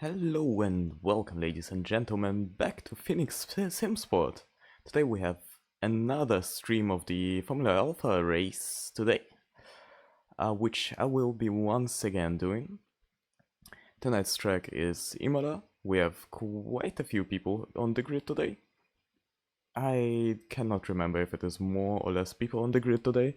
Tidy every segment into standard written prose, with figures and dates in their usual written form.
Hello and welcome, ladies and gentlemen, back to Phoenix SimSport. Today we have another stream of the Formula Alpha race today, which I will be once again doing. Tonight's track is Imola. We have quite a few people on the grid today. I cannot remember if it is more or less people on the grid today.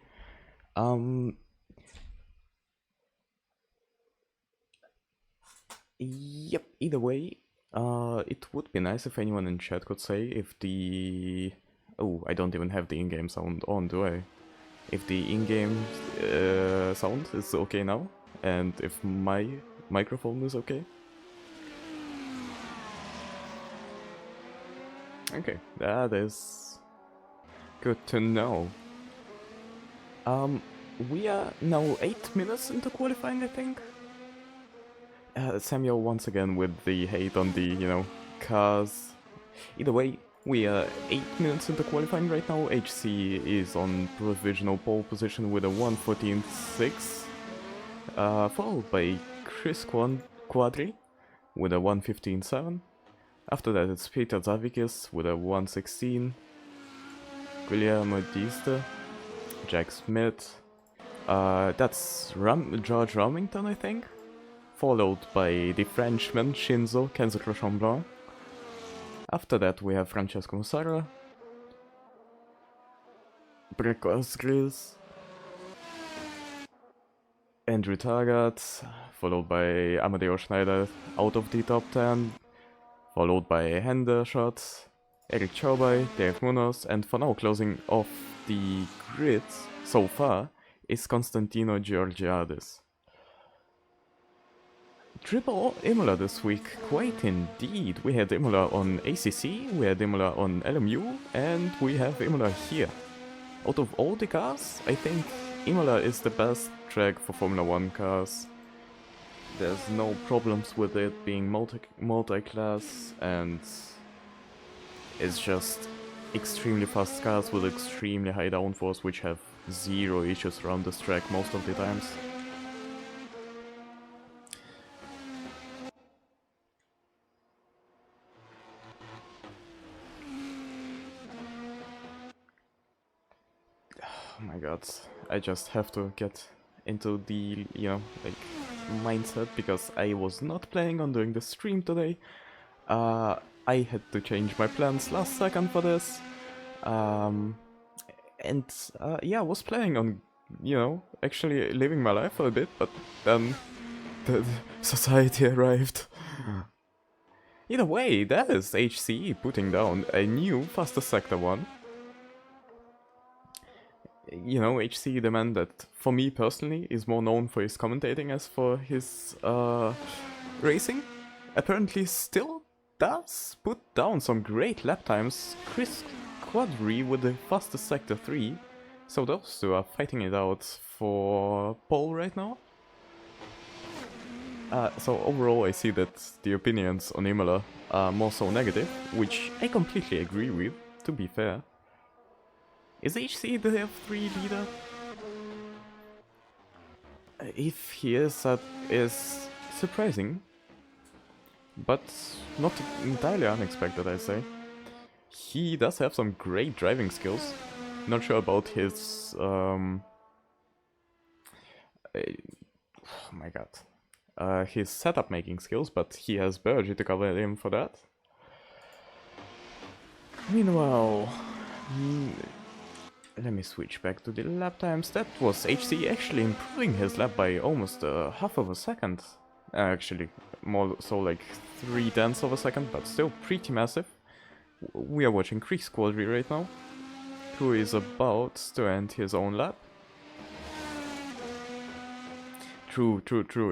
Yep, either way, it would be nice if anyone in chat could say if the... Oh, I don't even have the in-game sound on, do I? If the in-game sound is okay now, and if my microphone is okay. Okay, that is good to know. We are now 8 minutes into qualifying, I think. Samuel once again with the hate on the, cars. Either way, we are 8 minutes into qualifying right now. HC is on provisional pole position with a 1:14.6, followed by Chris Quadri with a 1:15.7. After that it's Peter Zavikis with a 1:16, Guillermo Diste, Jack Smith, that's George Romington, I think, followed by the Frenchman Shinzo Kenzeko-Chamblanc. After that we have Francesco Musara, Brekos Grills, Andrew Taggart, followed by Amadeo Schneider out of the top 10, followed by Hendershot, Eric Chaubay, Dave Munoz, and for now closing off the grid so far is Constantino Georgiadis. Triple Imola this week, quite indeed. We had Imola on ACC, we had Imola on LMU, and we have Imola here. Out of all the cars, I think Imola is the best track for Formula 1 cars. There's no problems with it being multi-class, and it's just extremely fast cars with extremely high downforce, which have zero issues around this track most of the times. Oh my god, I just have to get into the, mindset, because I was not planning on doing the stream today. I had to change my plans last second for this. Yeah, I was planning on, actually living my life for a bit, but then the society arrived. Either way, that is HCE putting down a new fastest sector one. HC, the man that, for me personally, is more known for his commentating as for his racing, apparently still does put down some great lap times. Chris Quadri with the fastest sector 3, so those two are fighting it out for pole right now. So overall I see that the opinions on Imola are more so negative, which I completely agree with, to be fair. Is HC the F3 leader? If he is, that is surprising, but not entirely unexpected, I say. He does have some great driving skills. Not sure about his... oh my god. His setup making skills, but he has Bergy to cover him for that. Meanwhile... let me switch back to the lap times. That was HC actually improving his lap by almost half of a second. Actually, more so like 0.3 of a second, but still pretty massive. We are watching Chris Quadri right now, who is about to end his own lap. True,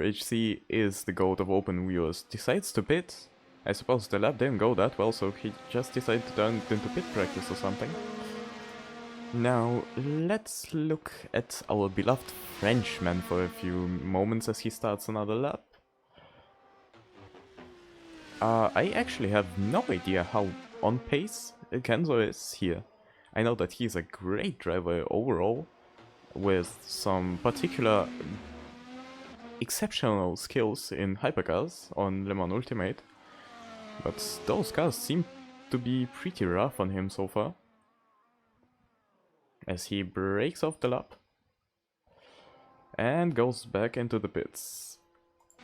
HC is the goat of open wheels. Decides to pit. I suppose the lap didn't go that well, so he just decided to turn it into pit practice or something. Now, let's look at our beloved Frenchman for a few moments as he starts another lap. I actually have no idea how on pace Kenzo is here. I know that he's a great driver overall, with some particular exceptional skills in hypercars on Le Mans Ultimate, but those cars seem to be pretty rough on him so far. As he breaks off the lap and goes back into the pits.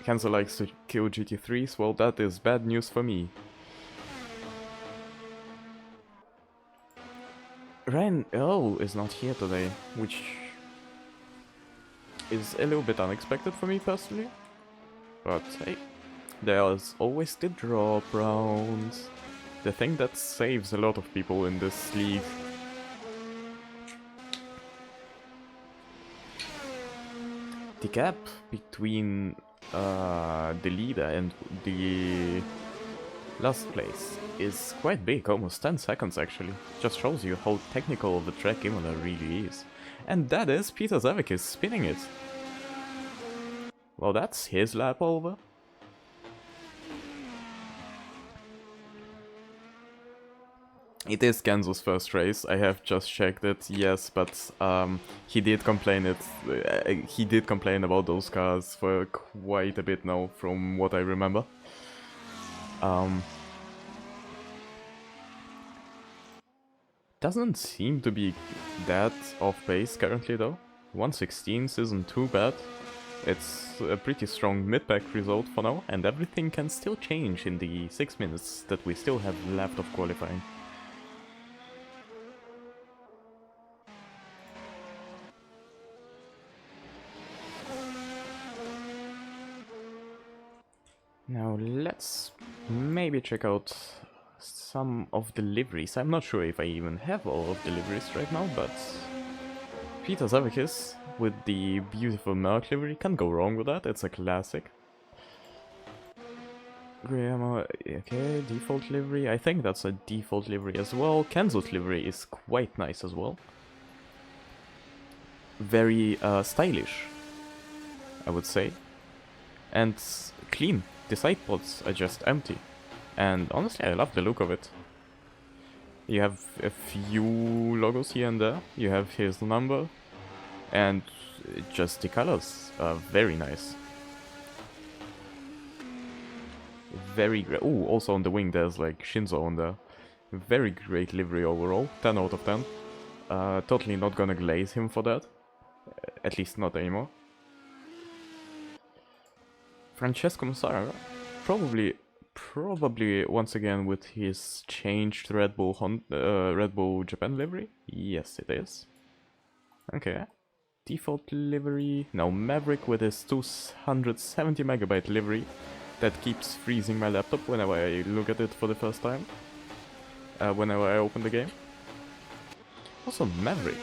Kenzo likes to kill GT3s, well that is bad news for me. Ryan Earl is not here today, which is a little bit unexpected for me personally. But hey, there's always the drop rounds. The thing that saves a lot of people in this league. The gap between the leader and the last place is quite big, almost 10 seconds actually. Just shows you how technical the track Imola really is. And that is Peter Zavekis spinning it. Well, that's his lap over. It is Kenzo's first race, I have just checked it, yes, but he did complain about those cars for quite a bit now, from what I remember. Doesn't seem to be that off pace currently though. 116 isn't too bad. It's a pretty strong mid-pack result for now, and everything can still change in the 6 minutes that we still have left of qualifying. Now let's maybe check out some of the liveries. I'm not sure if I even have all of the liveries right now, but Peter Zavekis with the beautiful Merc livery, can't go wrong with that, it's a classic. Graham, okay, default livery, I think that's a default livery as well. Kenzo's livery is quite nice as well. Very stylish, I would say. And clean. The side pods are just empty, and honestly I love the look of it. You have a few logos here and there, you have his number, and just the colors are very nice. Very great. Oh, also on the wing there's like Shinzo on there. Very great livery overall, 10 out of 10. Totally not gonna glaze him for that, at least not anymore. Francesco Massara, probably once again with his changed Red Bull Japan livery. Yes, it is. Okay. Default livery. Now Maverick with his 270 megabyte livery that keeps freezing my laptop whenever I look at it for the first time. Whenever I open the game. Also Maverick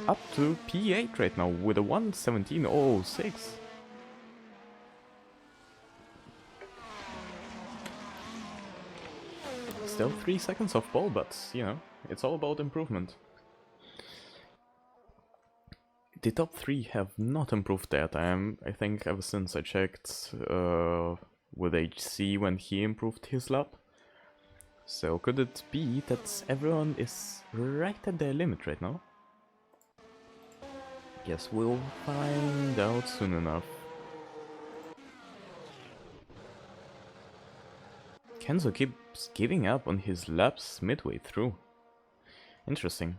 up to P8 right now with a 117.06. Still 3 seconds off pole, but, you know, it's all about improvement. The top 3 have not improved their time, I think, ever since I checked with HC when he improved his lap. So could it be that everyone is right at their limit right now? Guess we'll find out soon enough. Kenzo keeps giving up on his laps midway through. Interesting.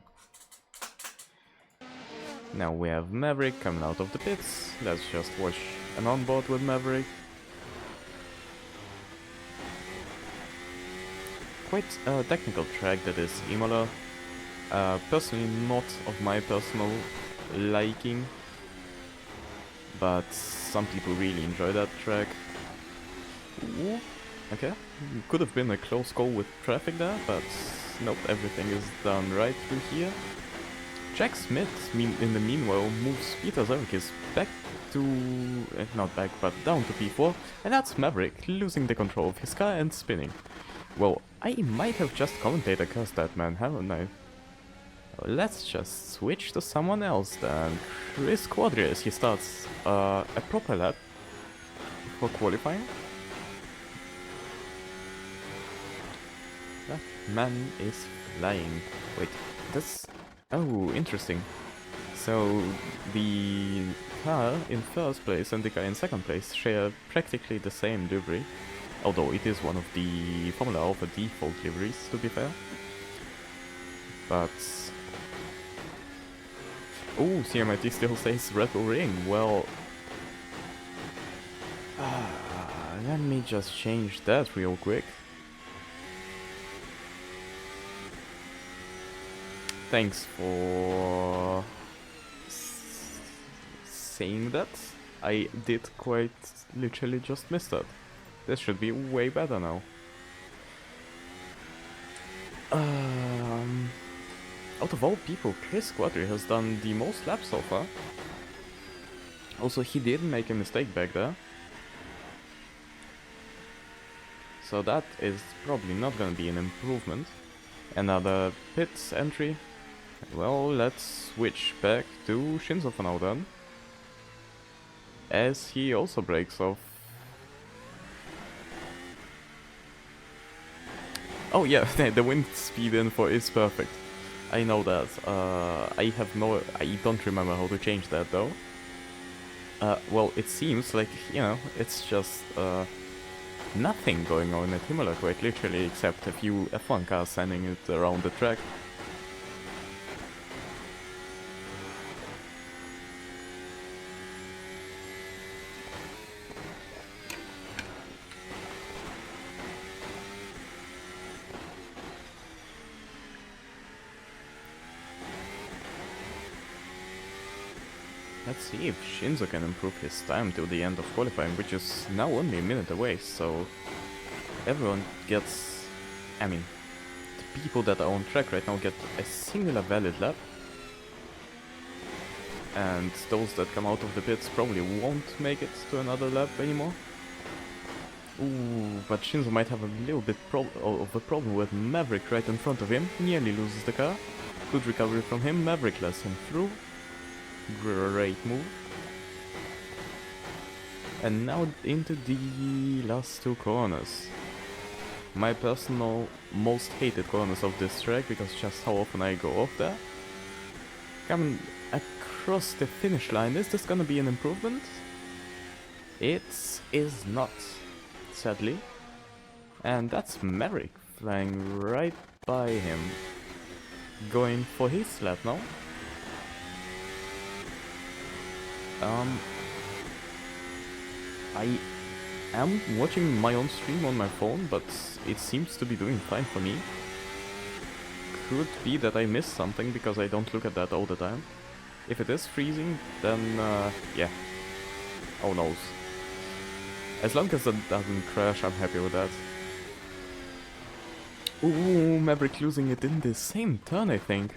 Now we have Maverick coming out of the pits. Let's just watch an onboard with Maverick. Quite a technical track that is Imola. Personally not of my personal liking, but some people really enjoy that track. Ooh. Okay, could have been a close call with traffic there, but nope, everything is done right through here. Jack Smith, in the meanwhile, moves Peter Zavekis back to... not back, but down to P4, and that's Maverick losing the control of his car and spinning. Well, I might have just commentator cursed that man, haven't I? Let's just switch to someone else then. Chris Quadri, as he starts a proper lap for qualifying. That man is flying. Wait, that's... oh, interesting. So, the car in first place and the guy in second place share practically the same livery. Although it is one of the Formula Alpha default liveries, to be fair. But... oh, CMIT still says Red Bull Ring. Well... let me just change that real quick. Thanks for... saying that. I did quite literally just miss that. This should be way better now. Out of all people, Chris Quadri has done the most laps so far. Also, he did make a mistake back there. So that is probably not gonna be an improvement. Another pits entry. Well, let's switch back to Shinzo for now then. As he also breaks off. Oh yeah, the wind speed info is perfect. I know that. I don't remember how to change that though. Well, it seems like, you know, it's just nothing going on at Imola quite literally, except a few F1 cars sending it around the track. Let's see if Shinzo can improve his time till the end of qualifying, which is now only a minute away, so everyone gets... I mean, the people that are on track right now get a singular valid lap, and those that come out of the pits probably won't make it to another lap anymore. Ooh, but Shinzo might have a little bit of a problem with Maverick right in front of him, nearly loses the car. Good recovery from him, Maverick lets him through. Great move. And now into the last two corners. My personal most hated corners of this track, because just how often I go off there. Coming across the finish line, is this gonna be an improvement? It is not, sadly. And that's Maverick flying right by him. Going for his lap now. I am watching my own stream on my phone, but it seems to be doing fine for me. Could be that I missed something because I don't look at that all the time. If it is freezing, then yeah, who knows. As long as it doesn't crash, I'm happy with that. Ooh, Maverick losing it in the same turn, I think.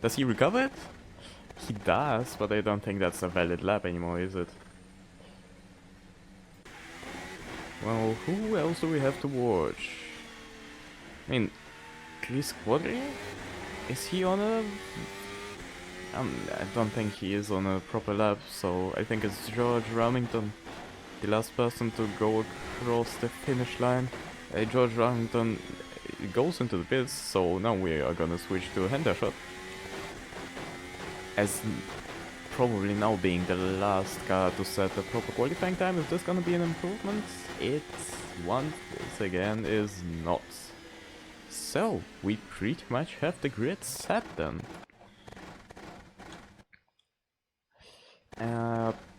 Does he recover it? He does, but I don't think that's a valid lap anymore, is it? Well, who else do we have to watch? I mean, Chris Quadri? Is he on a... I don't think he is on a proper lap, so I think it's George Remington, the last person to go across the finish line. George Remington goes into the pits, so now we are gonna switch to Hendershot. As probably now being the last car to set a proper qualifying time, is this gonna be an improvement? It once again is not. So, we pretty much have the grid set then.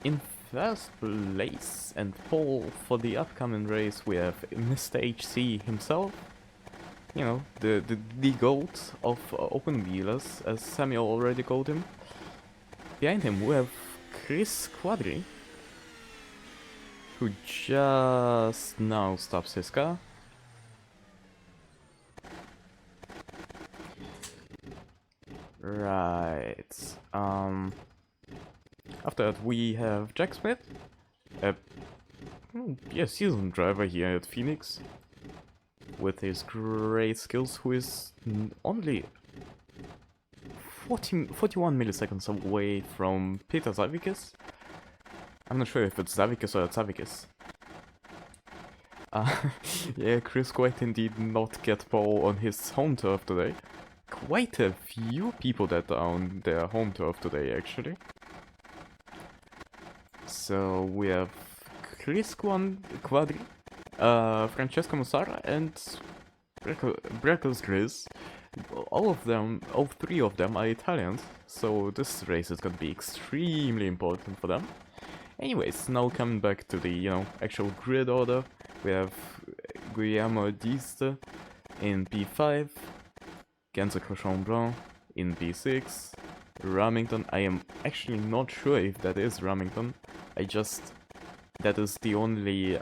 In first place and pole for the upcoming race we have Mr. HC himself. You know, the GOAT of open wheelers, as Samuel already called him. Behind him we have Chris Quadri, who just now stops his car. Right. After that we have Jack Smith, yeah, seasoned driver here at Phoenix, with his great skills, who is only 41 milliseconds away from Peter Zavickas. I'm not sure if it's Zavickas or Zavickas. Yeah, Chris quite indeed not get pole on his home turf today. Quite a few people that are on their home turf today, actually. So we have Chris Quadri, Francesco Mussara, and Breckles Chris. All three of them are Italians, so this race is gonna be extremely important for them. Anyways, now coming back to the, actual grid order, we have Guillermo Diste in P5, Genzo Crochon-Blanc in P6, Ramington. I am actually not sure if that is Ramington. That is the only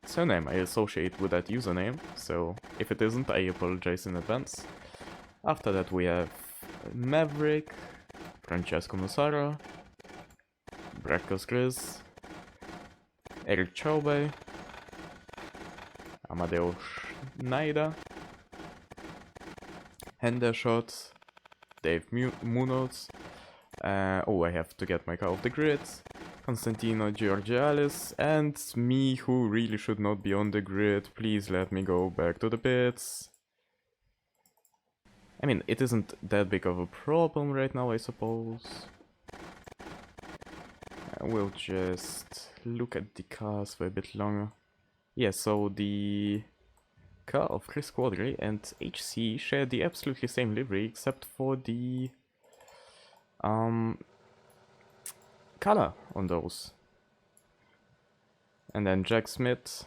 surname I associate with that username, so if it isn't, I apologize in advance. After that we have Maverick, Francesco Mussara, Bradkos Chris, Eric Chaubey, Amadeo Schneider, Hendershot, Dave Munoz, oh, I have to get my car off the grid, Constantino Georgialis, and me, who really should not be on the grid. Please let me go back to the pits. I mean, it isn't that big of a problem right now, I suppose. We'll just look at the cars for a bit longer. Yeah, so the car of Chris Quadri and HC share the absolutely same livery, except for the color on those. And then Jack Smith,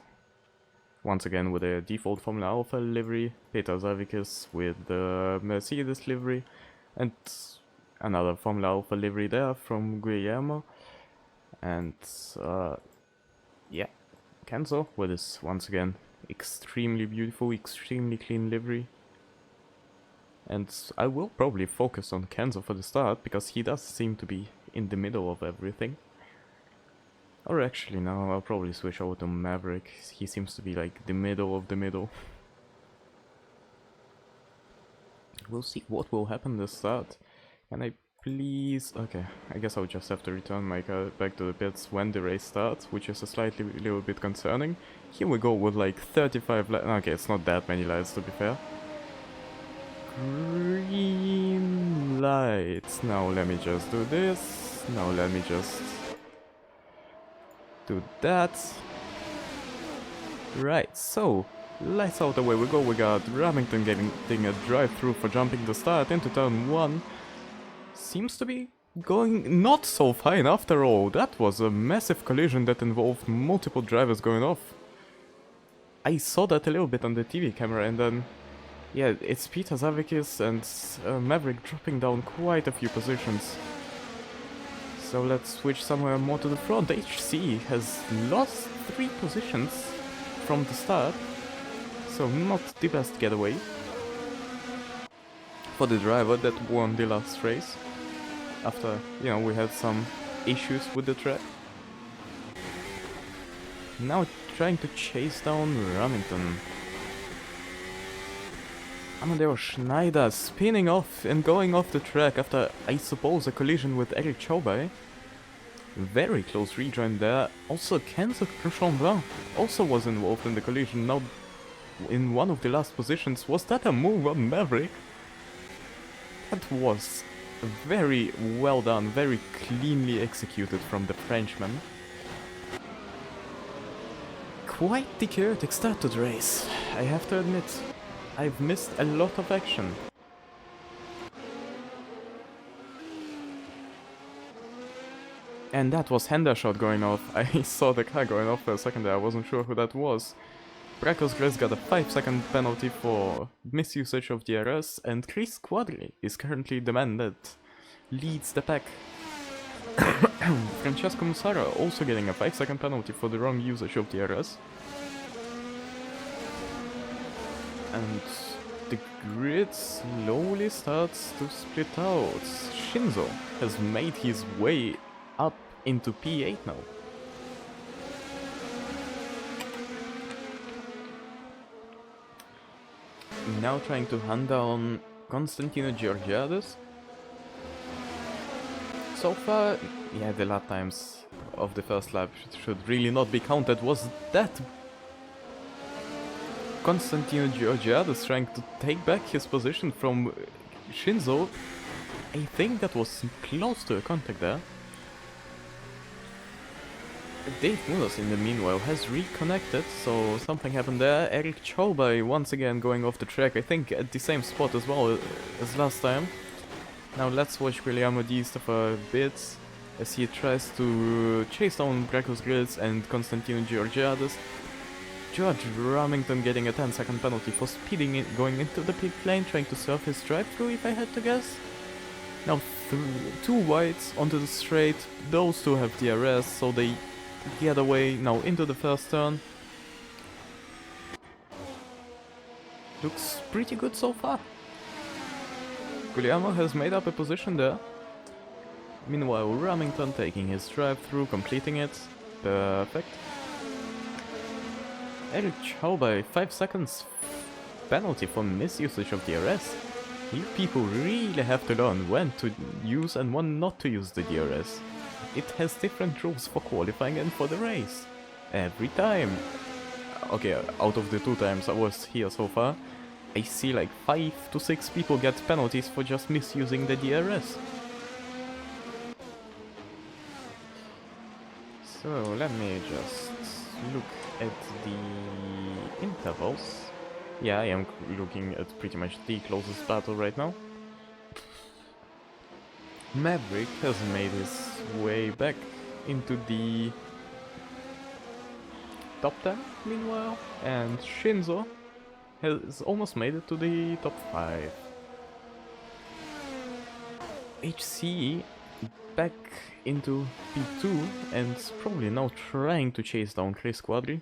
once again with a default Formula Alpha livery, Peter Zavikis with the Mercedes livery, and another Formula Alpha livery there from Guillermo. And yeah, Kenzo with his, once again, extremely beautiful, extremely clean livery. And I will probably focus on Kenzo for the start, because he does seem to be in the middle of everything. Or actually, no, I'll probably switch over to Maverick. He seems to be like the middle of the middle. We'll see what will happen this start. Can I please... Okay, I guess I'll just have to return my car back to the pits when the race starts, which is a little bit concerning. Here we go with like 35 lights. Okay, it's not that many lights to be fair. Green lights. Now let me just do this. Now let me just do that. Right, so lights out, away we go. We got Remington getting a drive-through for jumping the start into turn 1. Seems to be going not so fine after all. That was a massive collision that involved multiple drivers going off. I saw that a little bit on the TV camera, and then yeah, it's Peter Zavikis and Maverick dropping down quite a few positions. So let's switch somewhere more to the front. HC has lost 3 positions from the start, so not the best getaway for the driver that won the last race. After, we had some issues with the track. Now trying to chase down Remington. Amadeo Schneider spinning off and going off the track after, I suppose, a collision with Eric Chaubey. Very close rejoin there. Also, Kenzo Crochon-Blanc also was involved in the collision, now in one of the last positions. Was that a move on Maverick? That was very well done, very cleanly executed from the Frenchman. Quite the chaotic start to the race, I have to admit. I've missed a lot of action. And that was Hendershot going off. I saw the car going off for a second there, I wasn't sure who that was. Brakos Gres got a 5-second penalty for misusage of DRS, and Chris Quadri is currently the man that leads the pack. Francesco Mussara also getting a 5-second penalty for the wrong usage of DRS. And the grid slowly starts to split out. Shinzo has made his way up into P8 now. Now trying to hunt down Constantino Georgiades. So far, yeah, the lap times of the first lap should really not be counted. Was that Constantino Georgiades trying to take back his position from Shinzo? I think that was close to a contact there. Dave Munoz, in the meanwhile, has reconnected, so something happened there. Eric Chaubai once again going off the track, I think at the same spot as well as last time. Now let's watch Guillermo Diaz for a bit as he tries to chase down Bracos Grills and Constantino Georgiades. George Remington getting a 10-second penalty for speeding in, going into the pit lane, trying to surf his drive-through, if I had to guess. Now two whites onto the straight, those two have DRS, so they get away now into the first turn. Looks pretty good so far. Guillermo has made up a position there. Meanwhile, Remington taking his drive-through, completing it. Perfect. Eric Chaubai, 5 seconds penalty for misusage of DRS. You people really have to learn when to use and when not to use the DRS. It has different rules for qualifying and for the race. Every time. Okay, out of the 2 times I was here so far, I see like 5 to 6 people get penalties for just misusing the DRS. So let me just look at the intervals. Yeah, I am looking at pretty much the closest battle right now. Maverick has made his way back into the top 10 meanwhile, and Shinzo has almost made it to the top 5. HC back into P2 and probably now trying to chase down Chris Quadri.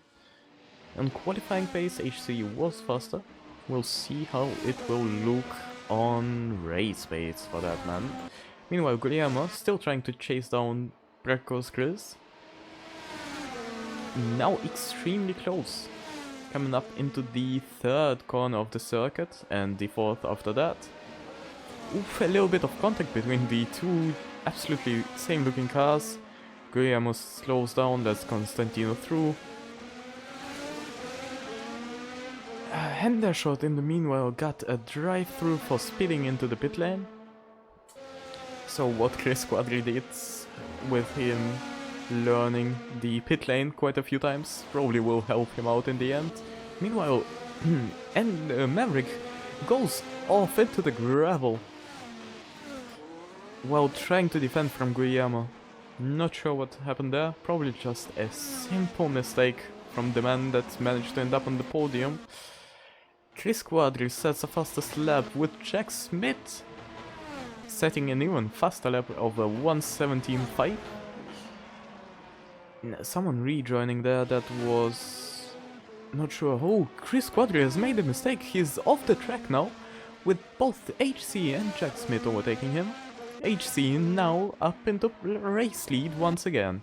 On qualifying pace, HC was faster. We'll see how it will look on race pace for that man. Meanwhile, Guillermo still trying to chase down Bracos Chris. Now extremely close. Coming up into the 3rd corner of the circuit and the 4th after that. Oof, a little bit of contact between the two absolutely same looking cars. Guillermo slows down, lets Constantino through. Hendershot in the meanwhile got a drive-through for speeding into the pit lane. So what Chris Quadri did with him learning the pit lane quite a few times probably will help him out in the end. Meanwhile, and Maverick goes off into the gravel while trying to defend from Guillermo. Not sure what happened there, probably just a simple mistake from the man that managed to end up on the podium. Chris Quadri sets a fastest lap with Jack Smith setting an even faster lap of a 1:17.5. Someone rejoining there, that was... not sure. Oh, Chris Quadri has made a mistake. He's off the track now, with both HC and Jack Smith overtaking him. HC now up into race lead once again.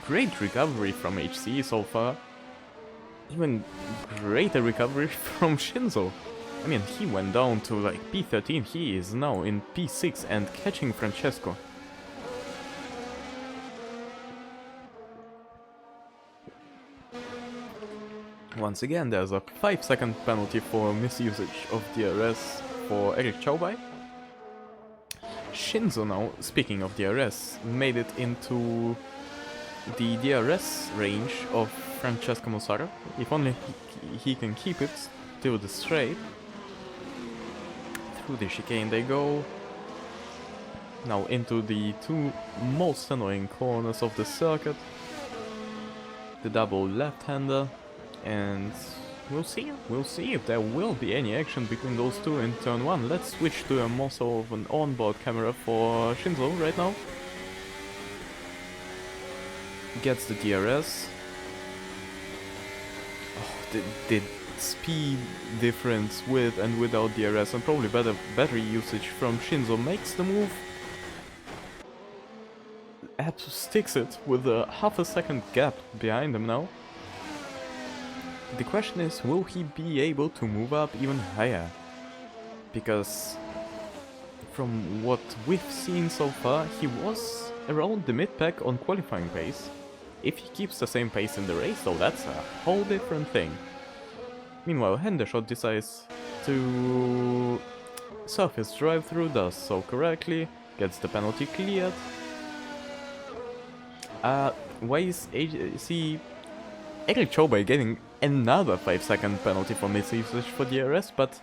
Great recovery from HC so far. Even greater recovery from Shinzo. I mean, he went down to like P13, he is now in P6 and catching Francesco. Once again, there's a 5-second penalty for misusage of DRS for Eric Chaubai. Shinzo now, speaking of DRS, made it into the DRS range of Francesco Mossara. If only he can keep it till the straight. Through the chicane they go. Now into the 2 most annoying corners of the circuit. The double left-hander. And we'll see if there will be any action between those two in turn 1. Let's switch to a more so of an onboard camera for Shinzo right now. Gets the DRS. Oh, the speed difference with and without DRS and probably better battery usage from Shinzo makes the move. Abs sticks it with a half a second gap behind him now. The question is, will he be able to move up even higher? Because from what we've seen so far, he was around the mid-pack on qualifying pace. If he keeps the same pace in the race though, that's a whole different thing. Meanwhile, Hendershot decides to surf his drive-through, does so correctly, gets the penalty cleared. Why is Eric Chobay getting another 5-second penalty for misusage for DRS, but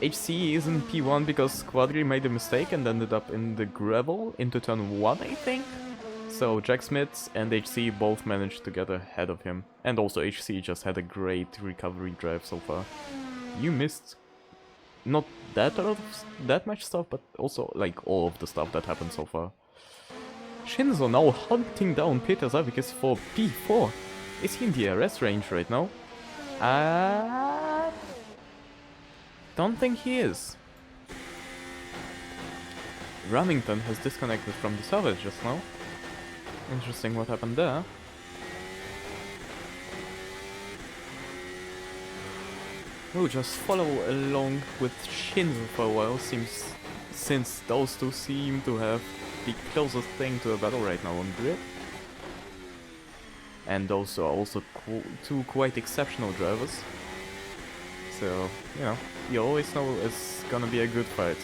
HC is in P1 because Quadri made a mistake and ended up in the gravel into turn 1, I think? So Jack Smith and HC both managed to get ahead of him. And also HC just had a great recovery drive so far. You missed not that much stuff, but also like all of the stuff that happened so far. Shinzo now hunting down Peter Zavikis for P4. Is he in the DRS range right now? Don't think he is. Remington has disconnected from the server just now. Interesting what happened there. We'll just follow along with Shinzo for a while, since those two seem to have the closest thing to a battle right now on grid. And those are also two quite exceptional drivers. So, you know, you always know it's gonna be a good fight.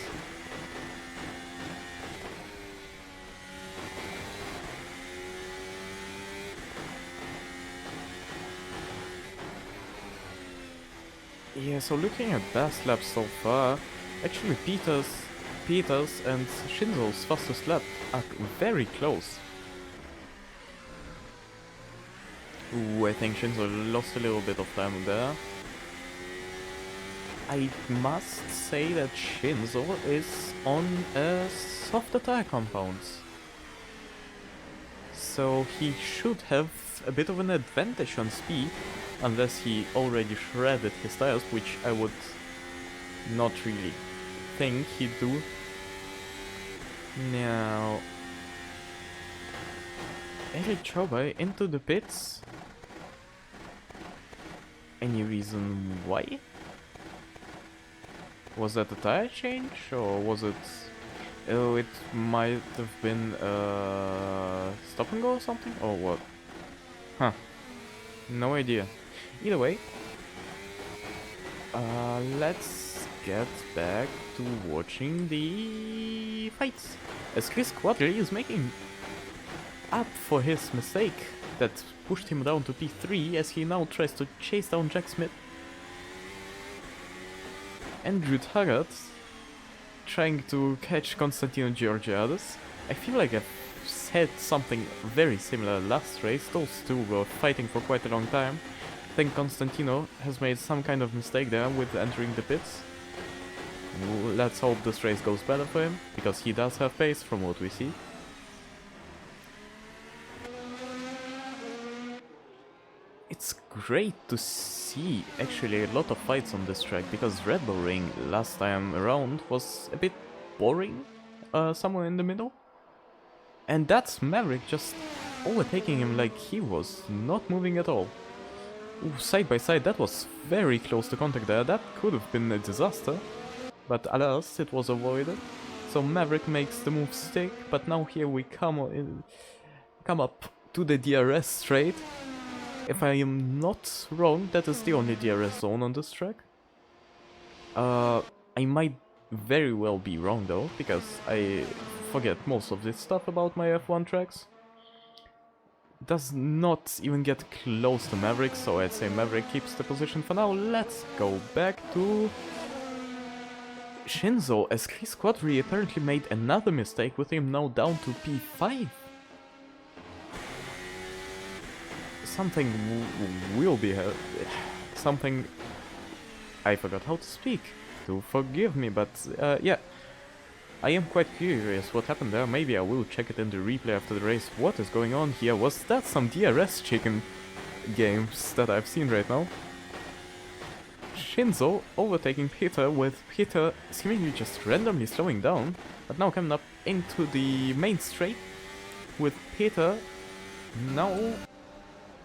Yeah, so looking at best laps so far, actually Peters and Shinzo's fastest lap are very close. Ooh, I think Shinzo lost a little bit of time there. I must say that Shinzo is on a softer tire compound. So he should have a bit of an advantage on speed, unless he already shredded his tires, which I would not really think he'd do. Now, Eric Chobay into the pits. Any reason why? Was that a tire change, or was it... Oh, it might have been stop and go or something? Or what? Huh. No idea. Either way, let's get back to watching the fights. As Chris Quadri is making up for his mistake that pushed him down to P3, as he now tries to chase down Jack Smith. Andrew Taggart trying to catch Constantino Georgiades. I feel like I've said something very similar last race. Those two were fighting for quite a long time. I think Constantino has made some kind of mistake there with entering the pits. Let's hope this race goes better for him, because he does have pace from what we see. It's great to see actually a lot of fights on this track, because Red Bull Ring last time around was a bit boring, somewhere in the middle. And that's Maverick just overtaking him like he was not moving at all. Ooh, side by side, that was very close to contact there. That could have been a disaster, but alas, it was avoided. So Maverick makes the move stick, but now here we come up to the DRS straight. If I am not wrong, that is the only DRS zone on this track. I might very well be wrong though, because I forget most of this stuff about my F1 tracks. Does not even get close to Maverick, so I'd say Maverick keeps the position for now. Let's go back to Shinzo, as Chris Quadri apparently made another mistake, with him now down to P5. Something will be something I forgot how to speak. Do forgive me, but yeah, I am quite curious what happened there. Maybe I will check it in the replay after the race. What is going on here? Was that some DRS chicken games that I've seen right now? Shinzo overtaking Peter, with Peter seemingly just randomly slowing down, but now coming up into the main straight, with Peter now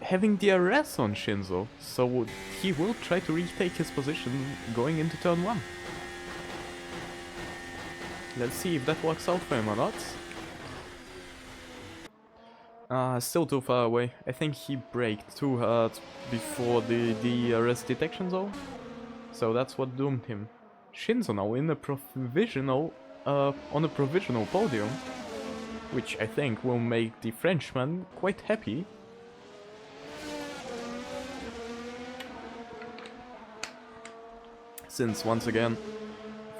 having DRS on Shinzo, so he will try to retake his position going into turn 1. Let's see if that works out for him or not. Still too far away. I think he braked too hard before the DRS detection zone, so that's what doomed him. Shinzo now in a provisional, on a provisional podium. which I think will make the Frenchman quite happy. Since once again,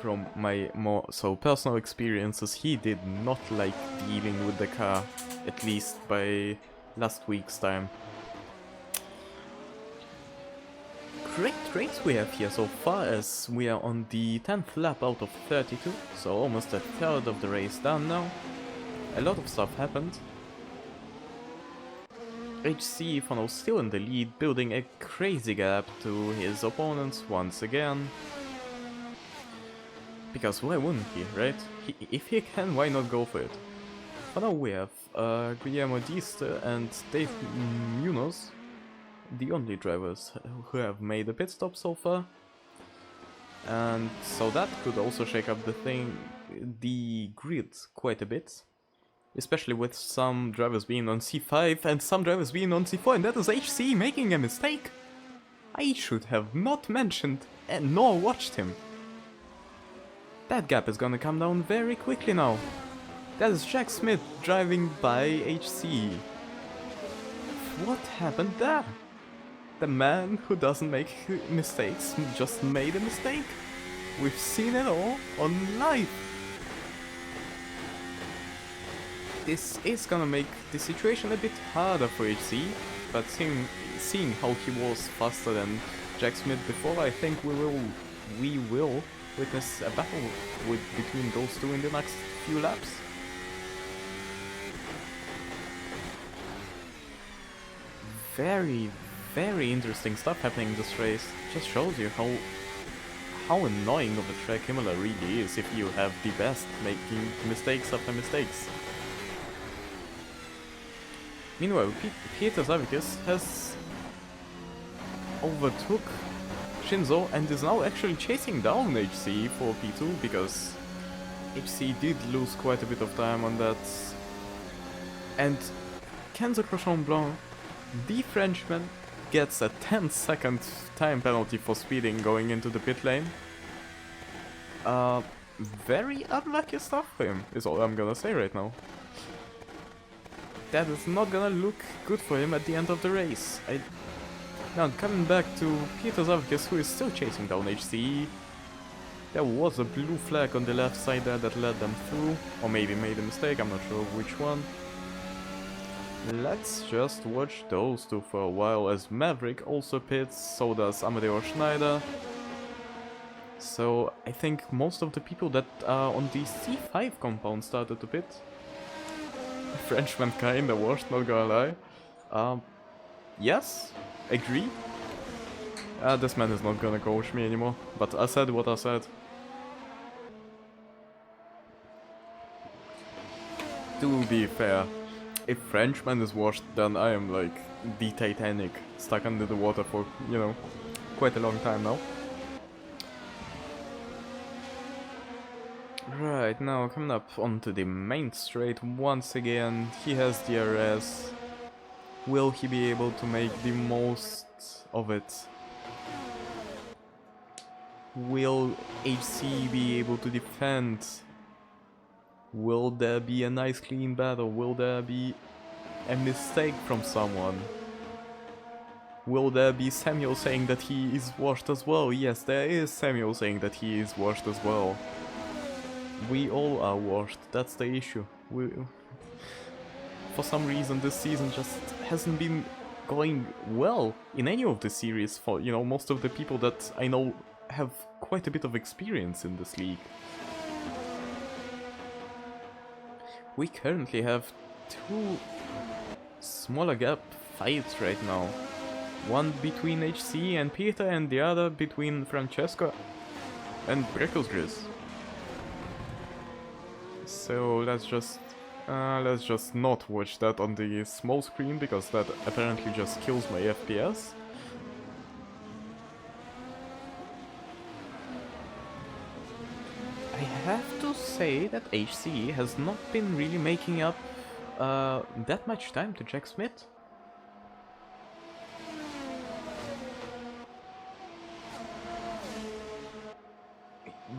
from my more personal experiences, he did not like dealing with the car, at least by last week's time. Great race we have here so far, as we are on the 10th lap out of 32, so almost a third of the race done now. A lot of stuff happened. HC for now still in the lead, building a crazy gap to his opponents once again. Because why wouldn't he, right? If he can, why not go for it? For now we have Guillermo Diste and Dave Munoz, the only drivers who have made a pit stop so far. And so that could also shake up the grid quite a bit. Especially with some drivers being on C5 and some drivers being on C4, and that is HC making a mistake. I should have not mentioned and nor watched him. That gap is gonna come down very quickly now. That is Jack Smith driving by HC. What happened there? The man who doesn't make mistakes just made a mistake. We've seen it all on live. This is gonna make the situation a bit harder for HC, but seeing how he was faster than Jack Smith before, I think we will witness a battle between those two in the next few laps. Very, very interesting stuff happening in this race. Just shows you how annoying of a track Imola really is if you have the best making mistakes after mistakes. Meanwhile, Peter Savickas has overtook Shinzo and is now actually chasing down HC for P2, because HC did lose quite a bit of time on that. And Kenzo Crochon Blanc, the Frenchman, gets a 10-second time penalty for speeding going into the pit lane. Very unlucky stuff for him, is all I'm gonna say right now. That is not gonna look good for him at the end of the race. Now coming back to Peter Zavkis, who is still chasing down HC. There was a blue flag on the left side there that led them through, or maybe made a mistake, I'm not sure which one. Let's just watch those two for a while, as Maverick also pits, so does Amadeo Schneider. So I think most of the people that are on the C5 compound started to pit. Frenchman kinda washed, not gonna lie. Yes, agree. This man is not gonna coach me anymore, but I said what I said. To be fair, if Frenchman is washed, then I am like the Titanic, stuck under the water for, you know, quite a long time now. Right, now coming up onto the main straight once again, he has DRS. Will he be able to make the most of it? Will HC be able to defend? Will there be a nice clean battle? Will there be a mistake from someone? Will there be Samuel saying that he is washed as well? Yes, there is Samuel saying that he is washed as well. We all are washed, that's the issue. For some reason this season just hasn't been going well in any of the series for, you know, most of the people that I know have quite a bit of experience in this league. We currently have two smaller gap fights right now. One between HC and Peter and the other between Francesco and Breckelgris. So let's just not watch that on the small screen, because that apparently just kills my FPS. I have to say that HC has not been really making up that much time to Jack Smith.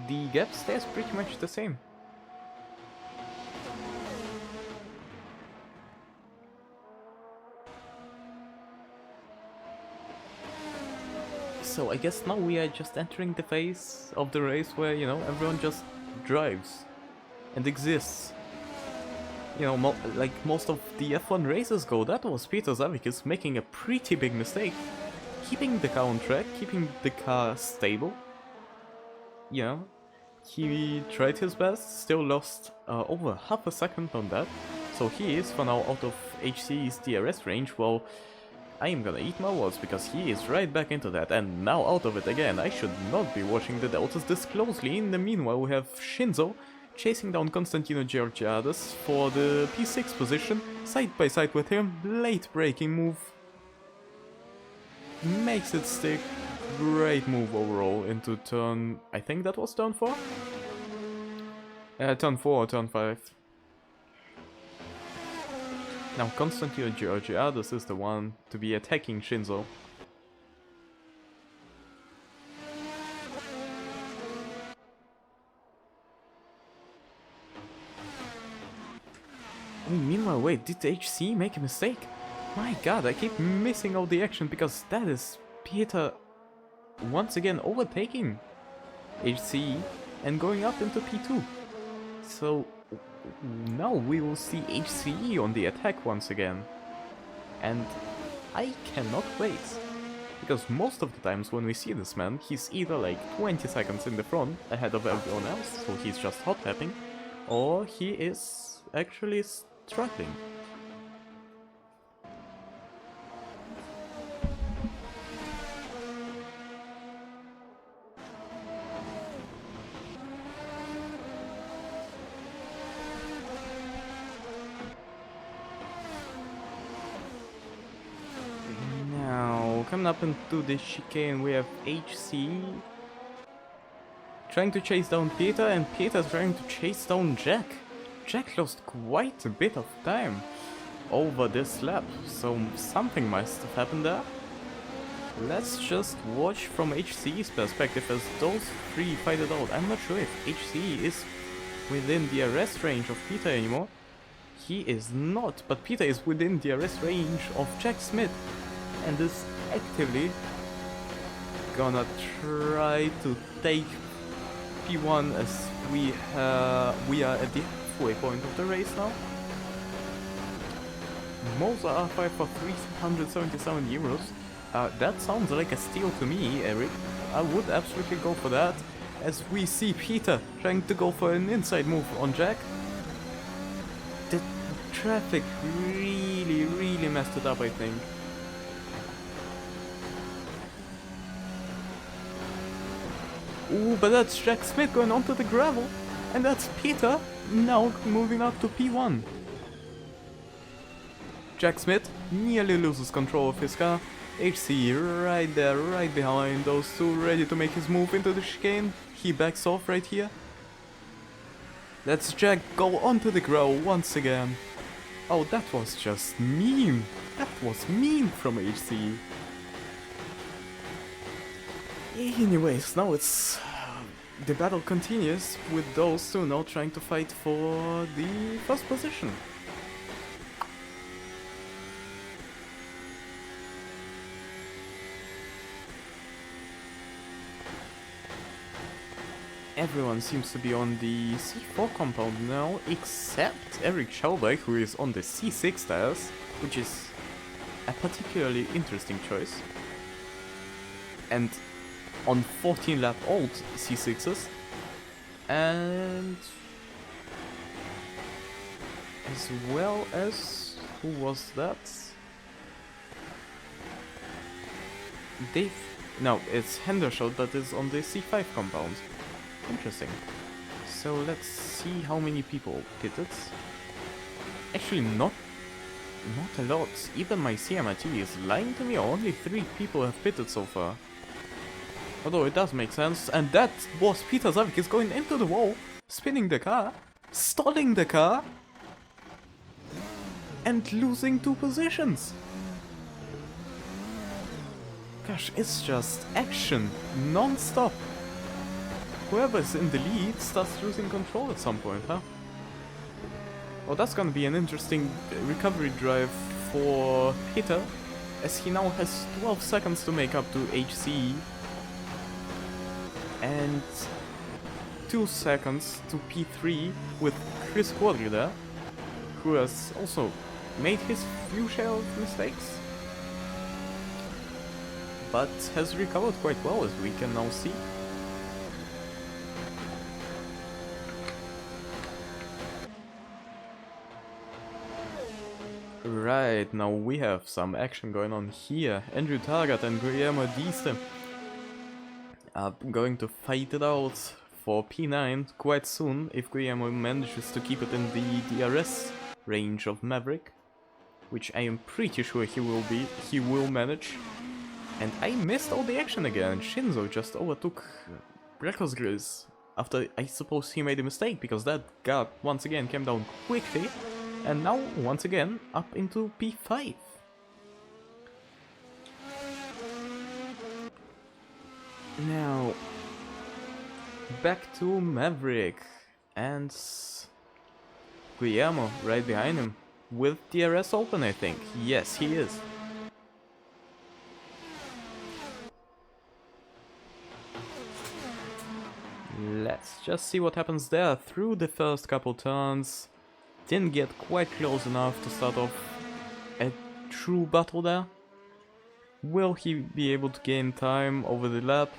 The gap stays pretty much the same. So I guess now we are just entering the phase of the race where, you know, everyone just drives and exists. You know, like most of the F1 races go, that was Peter Zavickas making a pretty big mistake. Keeping the car on track, keeping the car stable. You know, he tried his best, still lost over half a second on that. So he is for now out of HC's DRS range. Well, I am gonna eat my words because he is right back into that and now out of it again. I should not be watching the deltas this closely. In the meanwhile, we have Shinzo chasing down Constantino Georgiades for the P6 position, side by side with him. Late braking move. Makes it stick. Great move overall into turn... I think that was turn 4? Turn 4 or turn 5. Now Constantino Georgiades is the one to be attacking Shinzo. Meanwhile, wait, did HC make a mistake? My god, I keep missing out the action because that is Peter once again overtaking HC and going up into P2. So now we will see HCE on the attack once again. And I cannot wait. Because most of the times when we see this man, he's either like 20 seconds in the front ahead of everyone else, so he's just hot tapping, or he is actually struggling. Coming up into the chicane, we have HC trying to chase down Peter, and Peter trying to chase down Jack. Jack lost quite a bit of time over this lap, so something must have happened there. Let's just watch from HC's perspective as those three fight it out. I'm not sure if HC is within the DRS range of Peter anymore. He is not, but Peter is within the DRS range of Jack Smith and is actively gonna try to take P1 as we are at the halfway point of the race now. Moza R5 for 377 euros. That sounds like a steal to me, Eric. I would absolutely go for that, as we see Peter trying to go for an inside move on Jack. The traffic really messed it up, I think. Ooh, but that's Jack Smith going onto the gravel, and that's Peter now moving up to P1. Jack Smith nearly loses control of his car. HC right there, right behind those two, ready to make his move into the chicane. He backs off right here. Let's Jack go onto the gravel once again. Oh, that was just mean. That was mean from HC. Anyways, now it's... the battle continues with those two now trying to fight for the first position. Everyone seems to be on the C4 compound now, except Eric Schaubeck, who is on the C6 tires, which is a particularly interesting choice. And on 14 lap old C6s, and as well as, who was that? Dave? No, it's Hendershot that is on the C5 compound. Interesting. So let's see how many people pitted. Actually not a lot. Even my CMIT is lying to me, only 3 people have pitted so far. Although it does make sense, and that was Peter Zavickas going into the wall, spinning the car, stalling the car, and losing 2 positions. Gosh, it's just action, non-stop. Whoever's in the lead starts losing control at some point, huh? Well, that's gonna be an interesting recovery drive for Peter, as he now has 12 seconds to make up to HC And 2 seconds to P3 with Chris Quadri there, who has also made his few share of mistakes, but has recovered quite well, as we can now see. Right, now we have some action going on here. Andrew Targat and Guillermo Dieste are going to fight it out for P9 quite soon, if Guillermo manages to keep it in the DRS range of Maverick, which I am pretty sure he will manage. And I missed all the action again. Shinzo just overtook Brecos Grills after I suppose he made a mistake, because that gap once again came down quickly, and now once again up into P5. Now back to Maverick and Guillermo right behind him with DRS open, I think. Yes, he is. Let's just see what happens there. Through the first couple turns, didn't get quite close enough to start off a true battle there. Will he be able to gain time over the lap?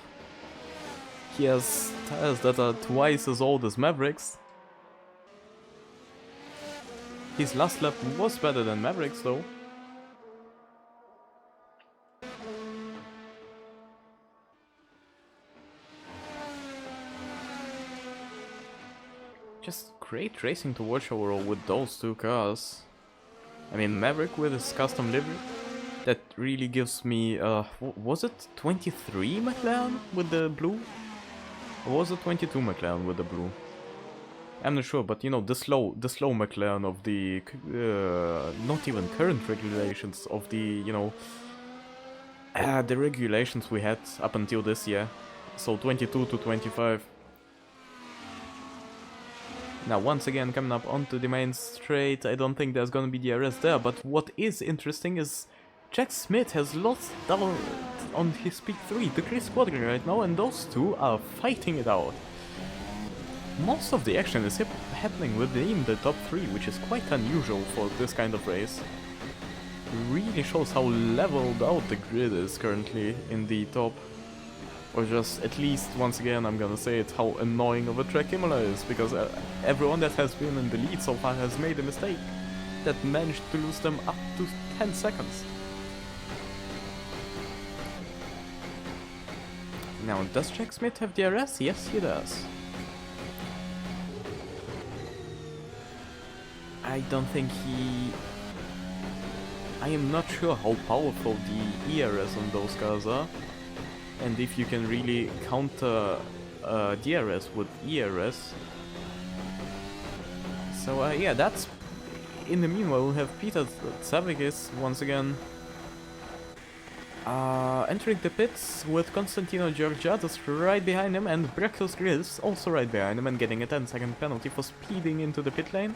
He has tires that are twice as old as Maverick's. His last lap was better than Maverick's though. Just great racing to watch overall with those two cars. I mean, Maverick with his custom livery, that really gives me, was it 23 McLaren with the blue? Or was it 22 McLaren with the blue? I'm not sure, but you know, the slow McLaren of the, not even current regulations of the, you know, the regulations we had up until this year. So 22 to 25. Now once again coming up onto the main straight, I don't think there's gonna be DRS there, but what is interesting is Jack Smith has lost down on his P3 to Chris Quadri right now, and those two are fighting it out. Most of the action is happening within the top 3, which is quite unusual for this kind of race. Really shows how leveled out the grid is currently in the top. Or just, at least, once again, I'm gonna say it, how annoying of a track Imola is, because everyone that has been in the lead so far has made a mistake that managed to lose them up to 10 seconds. Now, does Jack Smith have DRS? Yes, he does. I don't think I am not sure how powerful the ERS on those cars are, and if you can really counter DRS with ERS. So yeah, that's... In the meanwhile, we'll have Peter Savigis once again entering the pits with Constantino Georgiadis right behind him, and Brecos Grills also right behind him, and getting a 10-second penalty for speeding into the pit lane.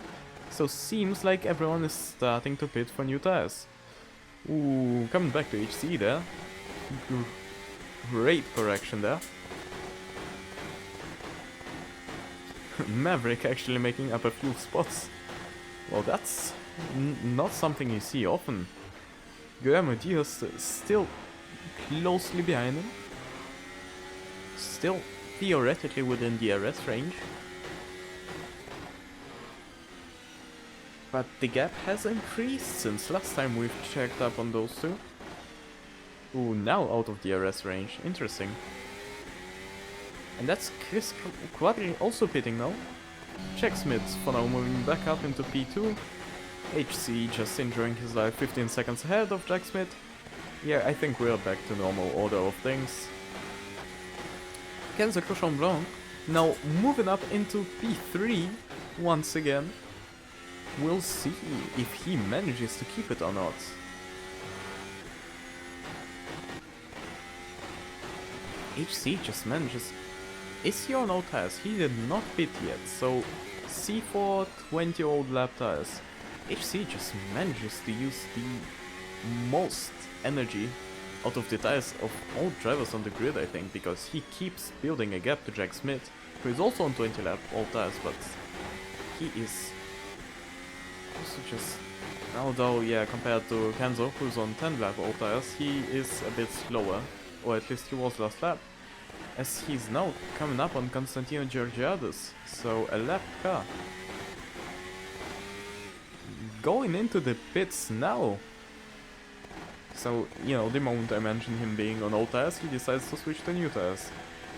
So seems like everyone is starting to pit for new tires. Ooh, coming back to HC there. Great correction there. Maverick actually making up a few spots. Well, that's not something you see often. Guillermo Diaz still closely behind him. Still theoretically within the DRS range. But the gap has increased since last time we've checked up on those two. Ooh, now out of the DRS range. Interesting. And that's Chris Quadri also pitting now. Jack Smith for now moving back up into P2. HC just enjoying his life 15 seconds ahead of Jack Smith. Yeah, I think we're back to normal order of things. Kenzo Cochon-Blanc now moving up into P3 once again. We'll see if he manages to keep it or not. HC just manages... Is he on old tires? He did not pit yet, so C4 20-old lap tires. HC just manages to use the most energy out of the tires of all drivers on the grid, I think, because he keeps building a gap to Jack Smith, who is also on 20 lap all tires, but he is also just, although yeah, compared to Kenzo, who's on 10 lap all tires, he is a bit slower, or at least he was last lap, as he's now coming up on Constantino Georgiadis, so a lap car. Going into the pits now. So, you know, the moment I mentioned him being on old tires, he decides to switch to new tires.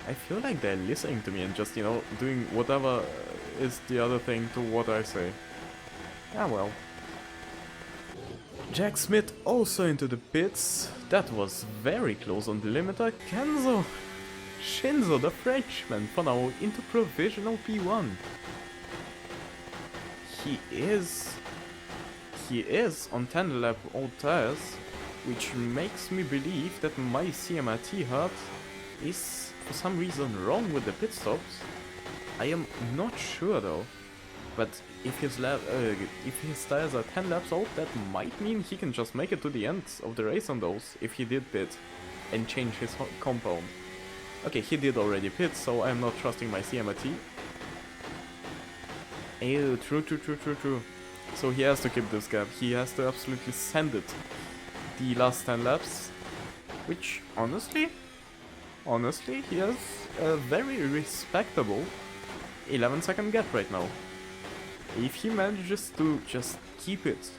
I feel like they're listening to me and just, you know, doing whatever is the other thing to what I say. Ah well. Jack Smith also into the pits. That was very close on the limiter. Kenzo Shinzo, the Frenchman, for now into provisional P1. He is on 10 lap old tires, which makes me believe that my CMRT hub is for some reason wrong with the pit stops. I am not sure though, but if his tires are 10 laps old, that might mean he can just make it to the end of the race on those if he did pit and change his compound. Okay, he did already pit, so I'm not trusting my CMRT. Ew, true. So he has to keep this gap, he has to absolutely send it the last 10 laps, which honestly, he has a very respectable 11-second gap right now. If he manages to just keep it,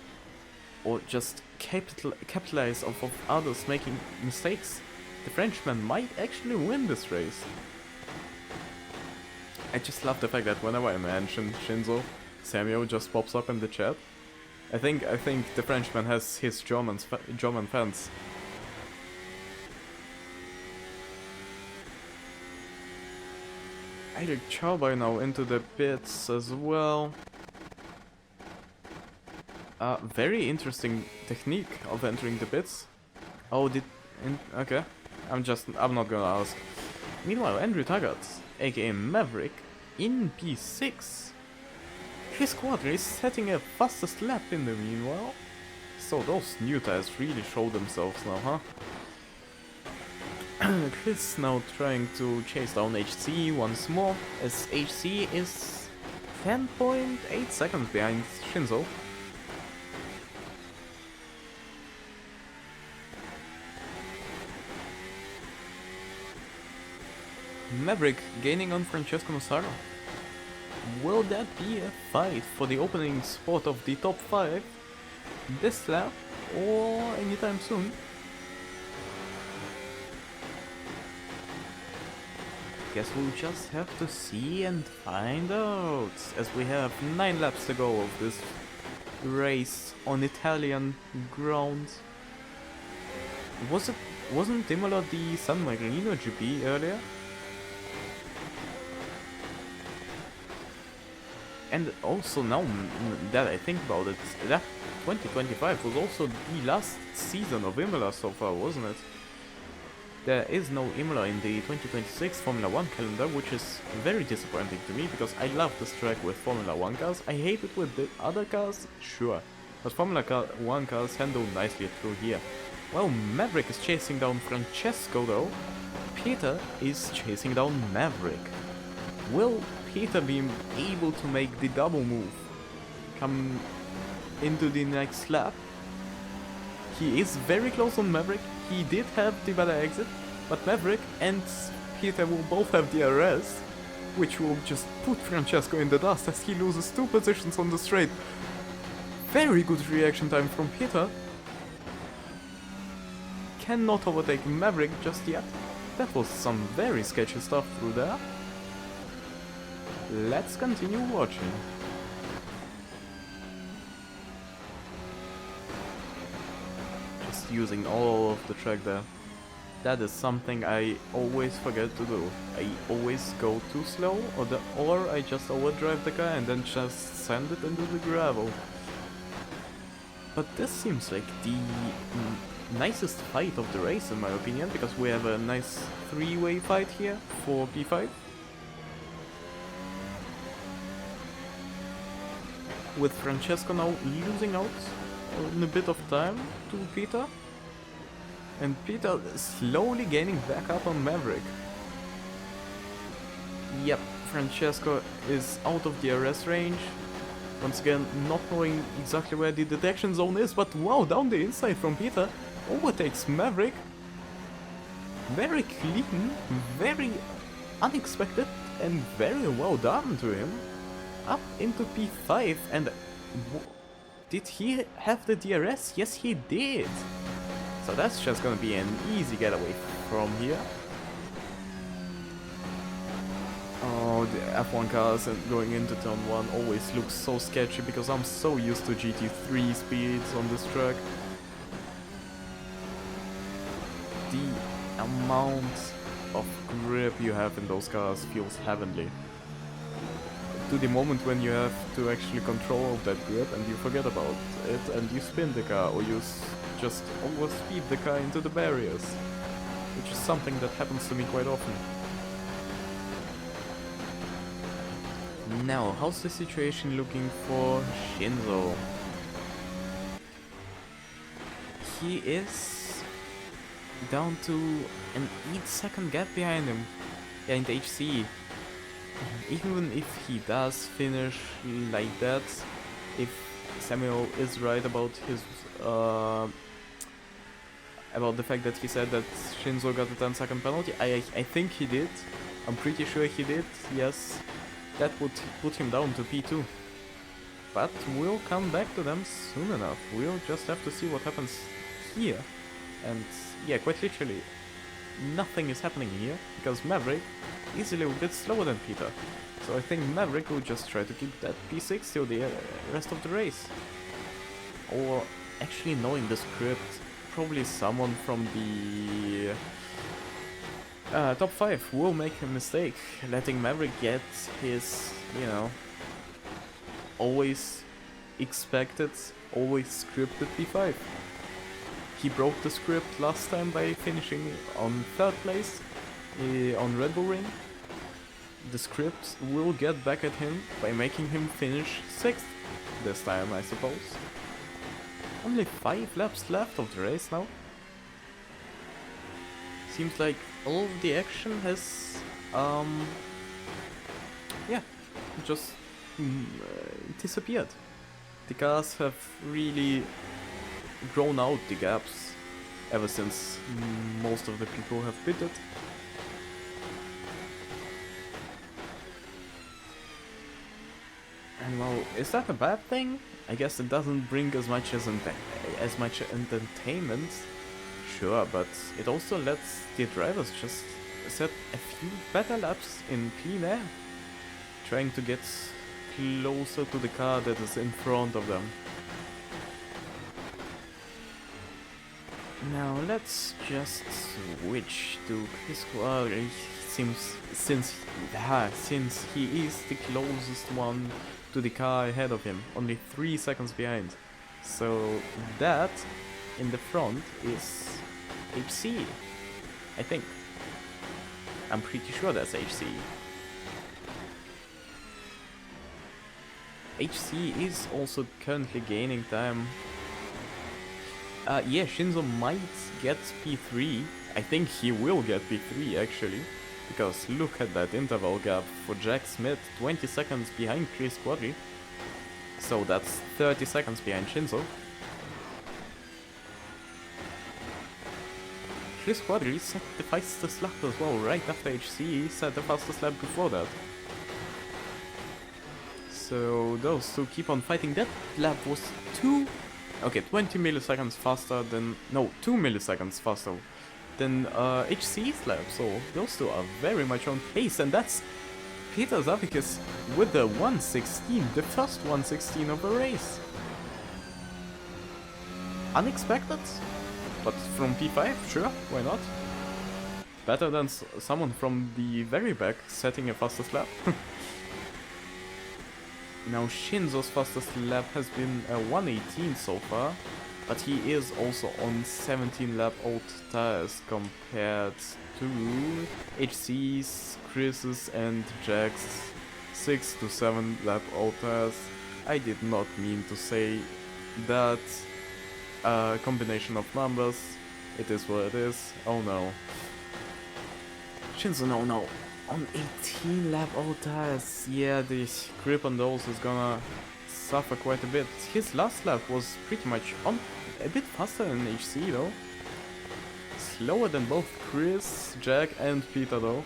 or just capitalize off of others making mistakes, the Frenchman might actually win this race. I just love the fact that whenever I mention Shinzo, Samuel just pops up in the chat. I think the Frenchman has his German fans. Eric Chaubai now into the pits as well. Very interesting technique of entering the pits. Oh, okay. I'm not gonna ask. Meanwhile, Andrew Taggart, aka Maverick, in P6. Chris Quadra is setting a fastest lap in the meanwhile. So those new tires really show themselves now, huh? Chris now trying to chase down HC once more, as HC is 10.8 seconds behind Shinzo. Maverick gaining on Francesco Massaro. Will that be a fight for the opening spot of the top 5 this lap or anytime soon? Guess we'll just have to see and find out, as we have 9 laps to go of this race on Italian ground. Wasn't Imola the San Marino GP earlier? And also now that I think about it, that 2025 was also the last season of Imola so far, wasn't it? There is no Imola in the 2026 Formula 1 calendar, which is very disappointing to me, because I love this track with Formula 1 cars. I hate it with the other cars, sure, but Formula 1 cars handle nicely through here. Well, Maverick is chasing down Francesco though. Peter is chasing down Maverick. Will Peter be able to make the double move, come into the next lap? He is very close on Maverick. He did have the better exit, but Maverick and Peter will both have the DRS, which will just put Francesco in the dust as he loses 2 positions on the straight. Very good reaction time from Peter. Cannot overtake Maverick just yet. That was some very sketchy stuff through there. Let's continue watching. Just using all of the track there. That is something I always forget to do. I always go too slow, or I just overdrive the car and then just send it into the gravel. But this seems like the nicest fight of the race in my opinion, because we have a nice 3-way fight here for P5. With Francesco now losing out in a bit of time to Peter. And Peter slowly gaining back up on Maverick. Yep, Francesco is out of the DRS range. Once again, not knowing exactly where the detection zone is, but wow, down the inside from Peter. Overtakes Maverick. Very clean, very unexpected, and very well done to him. Up into P5, and did he have the DRS? Yes, he did. So that's just gonna be an easy getaway from here. Oh, the F1 cars and going into turn 1 always looks so sketchy because I'm so used to GT3 speeds on this track. The amount of grip you have in those cars feels heavenly. To the moment when you have to actually control that grip and you forget about it and you spin the car or you just overspeed the car into the barriers, which is something that happens to me quite often. Now, how's the situation looking for Shinzo? He is down to an 8-second gap behind him, behind HC. Even if he does finish like that, if Samuel is right about his about the fact that he said that Shinzo got a 10-second penalty, I think he did. I'm pretty sure he did, yes. That would put him down to P2. But we'll come back to them soon enough. We'll just have to see what happens here. And yeah, quite literally, nothing is happening here, because Maverick is a little bit slower than Peter. So I think Maverick will just try to keep that P6 till the rest of the race. Or actually, knowing the script, probably someone from the top 5 will make a mistake, letting Maverick get his, you know, always expected, always scripted P5. He broke the script last time by finishing on 3rd place on Red Bull Ring. The script will get back at him by making him finish 6th this time, I suppose. Only 5 laps left of the race now. Seems like all of the action has, yeah, just disappeared. The cars have really grown out the gaps ever since most of the people have pitted. And well, is that a bad thing? I guess it doesn't bring as much entertainment. Sure, but it also lets the drivers just set a few better laps in clean air, trying to get closer to the car that is in front of them. Now let's just switch to Chris Quadri, since he is the closest one to the car ahead of him, only 3 seconds behind. So that in the front is HC, I think. I'm pretty sure that's HC. HC is also currently gaining time. Yeah, Shinzo might get P3. I think he will get P3 actually, because look at that interval gap for Jack Smith, 20 seconds behind Chris Quadri. So that's 30 seconds behind Shinzo. Chris Quadri set the fastest lap as well, right after HC set the fastest lap before that. So those two keep on fighting. That lap was 20 milliseconds faster than, no, 2 milliseconds faster than HC's lap, so those two are very much on pace, and that's Peter Zavickas with the 116, the first 116 of the race. Unexpected, but from P5, sure, why not? Better than someone from the very back setting a fastest lap. Now Shinzo's fastest lap has been a 118 so far, but he is also on 17 lap old tires compared to HC's, Chris's and Jack's 6 to 7 lap old tires. I did not mean to say that combination of numbers. It is what it is. Oh no. Shinzo, no. On 18 lap old tires, yeah, the grip on those is gonna suffer quite a bit. His last lap was pretty much on a bit faster than HC though. Slower than both Chris, Jack and Peter though.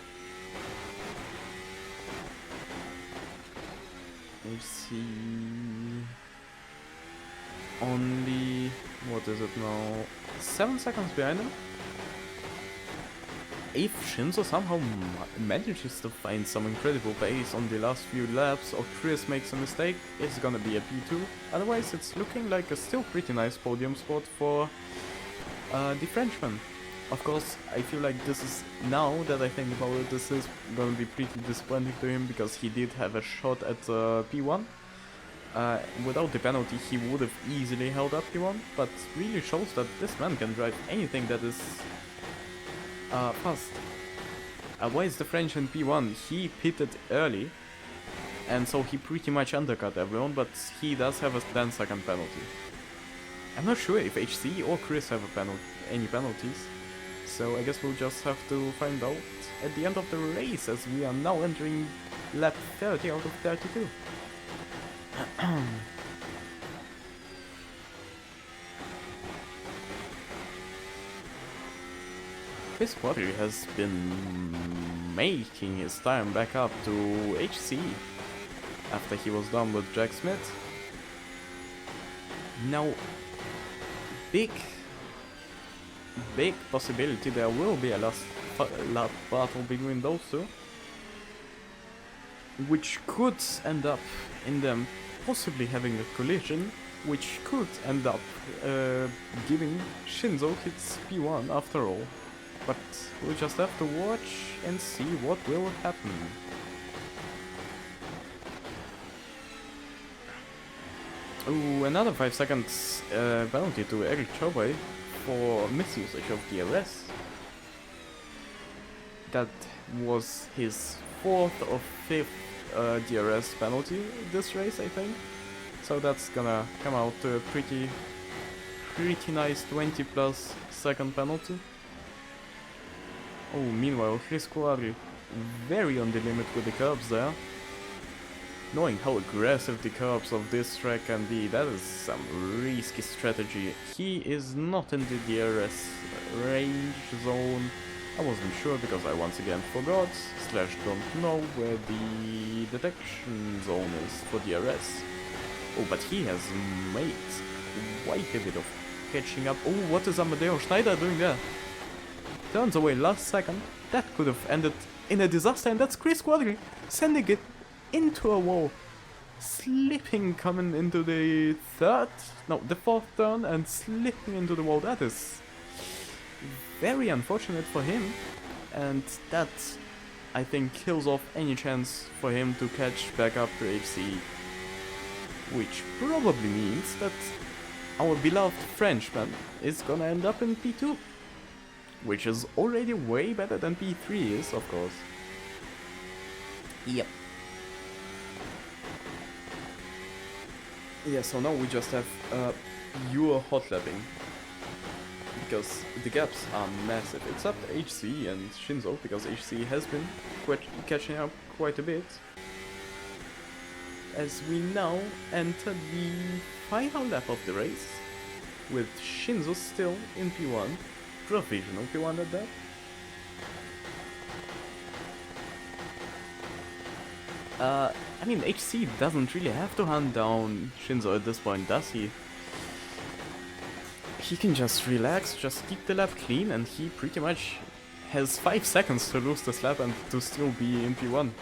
HC only, what is it now, 7 seconds behind him? If Shinzo somehow manages to find some incredible pace on the last few laps or Chris makes a mistake, it's gonna be a P2. Otherwise it's looking like a still pretty nice podium spot for the Frenchman. Of course, I feel like this is, now that I think about it, this is gonna be pretty disappointing to him because he did have a shot at P1. Without the penalty he would have easily held up P1, but really shows that this man can drive anything that is fast. Why is the French in P1? He pitted early, and so he pretty much undercut everyone, but he does have a 10-second penalty. I'm not sure if HC or Chris have any penalties, so I guess we'll just have to find out at the end of the race, as we are now entering lap 30 out of 32. Chris Quadri has been making his time back up to HC after he was done with Jack Smith. Now, big possibility there will be a last lap battle between those two, which could end up in them possibly having a collision, which could end up giving Shinzo his P1 after all. But we'll just have to watch and see what will happen. Ooh, another 5 seconds penalty to Eric Chobay for misusage of DRS. That was his 4th or 5th DRS penalty this race, I think. So that's gonna come out to a pretty nice 20+ second penalty. Oh, meanwhile, Chris Quadri very on the limit with the curbs there. Knowing how aggressive the curbs of this track can be, that is some risky strategy. He is not in the DRS range zone. I wasn't sure because I once again forgot / don't know where the detection zone is for DRS. Oh, but he has made quite a bit of catching up. Oh, what is Amadeo Schneider doing there? Turns away last second. That could have ended in a disaster, and that's Chris Quadri sending it into a wall, slipping coming into the the 4th turn and slipping into the wall. That is very unfortunate for him, and that, I think, kills off any chance for him to catch back up to HC, which probably means that our beloved Frenchman is gonna end up in P2. Which is already way better than P3 is, of course. Yep. Yeah, so now we just have pure hot lapping. Because the gaps are massive, except HC and Shinzo, because HC has been catching up quite a bit. As we now enter the final lap of the race, with Shinzo still in P1. Provisional P1 at that. I mean, HC doesn't really have to hunt down Shinzo at this point, does he? He can just relax, just keep the lap clean, and he pretty much has 5 seconds to lose this lap and to still be in P1.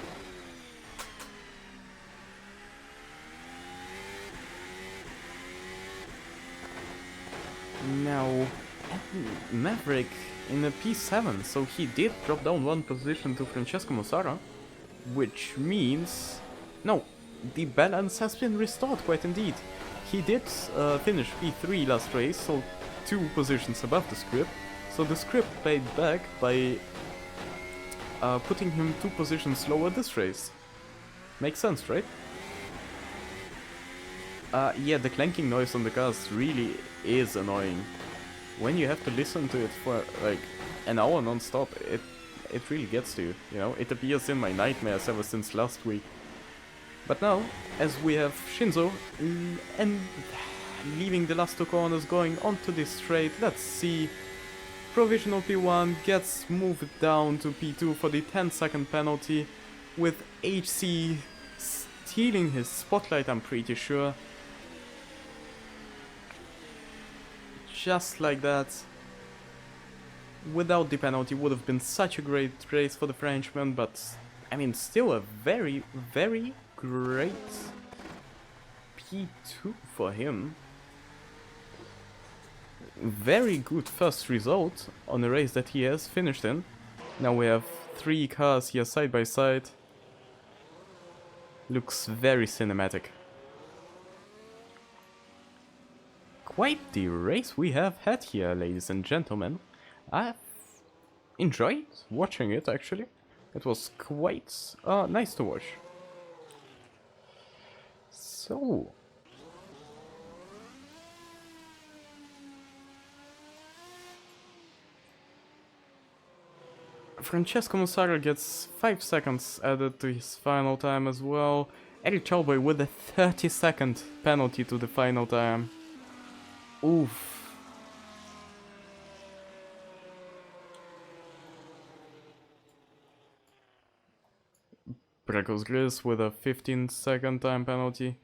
Now, Maverick in a P7, so he did drop down 1 position to Francesco Mossara, which means... no, the balance has been restored quite indeed. He did finish P3 last race, so 2 positions above the script, so the script paid back by putting him 2 positions lower this race. Makes sense, right? Yeah, the clanking noise on the cars really is annoying. when you have to listen to it for like an hour non-stop, it really gets to you, you know? It appears in my nightmares ever since last week. But now, as we have Shinzo and leaving the last two corners going onto this straight, let's see. Provisional P1 gets moved down to P2 for the 10-second penalty, with HC stealing his spotlight, I'm pretty sure. Just like that. Without the penalty would have been such a great race for the Frenchman, but I mean still a very, very great P2 for him. Very good first result on a race that he has finished in. Now we have 3 cars here side by side. Looks very cinematic. Quite the race we have had here, ladies and gentlemen. I've enjoyed watching it, actually. It was quite nice to watch. So... Francesco Musaro gets 5 seconds added to his final time as well. Eric Chalboy with a 30-second penalty to the final time. Oof. Brekos Gris with a 15-second time penalty.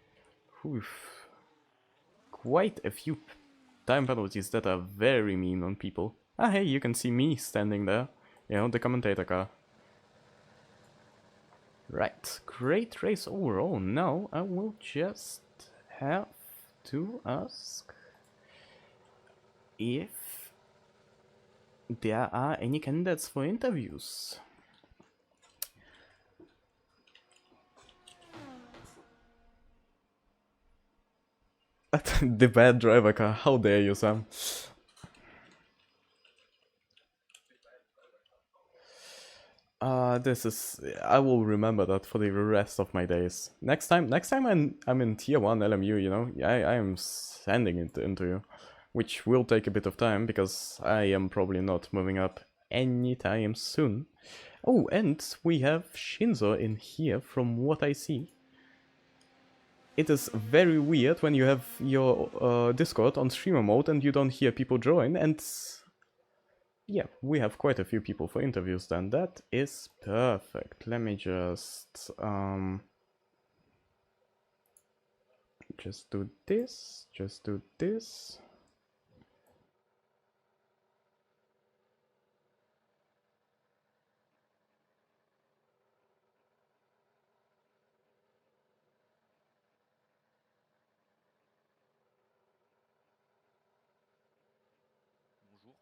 Oof. Quite a few time penalties that are very mean on people. Ah, hey, you can see me standing there. You know, the commentator car. Right, great race overall. Now I will just have to ask if there are any candidates for interviews. The bad driver car, how dare you, Sam? This is... I will remember that for the rest of my days. Next time I'm in tier 1 LMU, you know, I am sending it into you. Which will take a bit of time, because I am probably not moving up anytime soon. Oh, and we have Shinzo in here, from what I see. It is very weird when you have your Discord on streamer mode and you don't hear people join, and... yeah, we have quite a few people for interviews then. That is perfect. Let me just do this, just do this. Bonjour.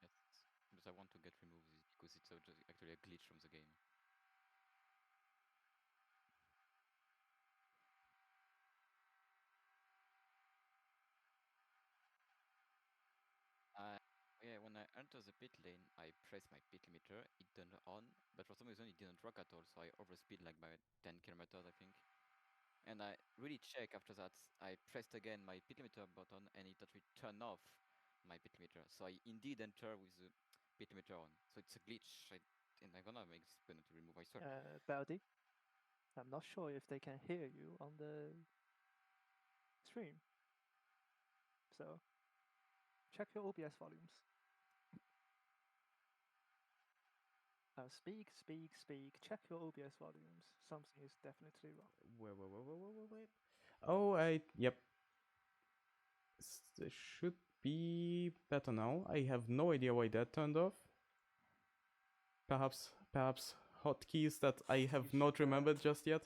Yes, but I want to get removed because it's actually a glitch from the game. Yeah, when I enter the pit lane, I press my pit limiter, it turned on, but for some reason it didn't work at all, so I overspeed like by 10 kilometers, I think. And I really check after that. I pressed again my pit limiter button, and it actually turned off my pit limiter. So I indeed enter with the pit limiter on. So it's a glitch, and I'm gonna make this penalty remove, I swear. Baldi, I'm not sure if they can hear you on the stream. So check your OBS volumes. Speak, speak, speak. Check your OBS volumes. Something is definitely wrong. Wait. Oh, yep. This should be better now. I have no idea why that turned off. Perhaps hotkeys that I have not remembered just yet.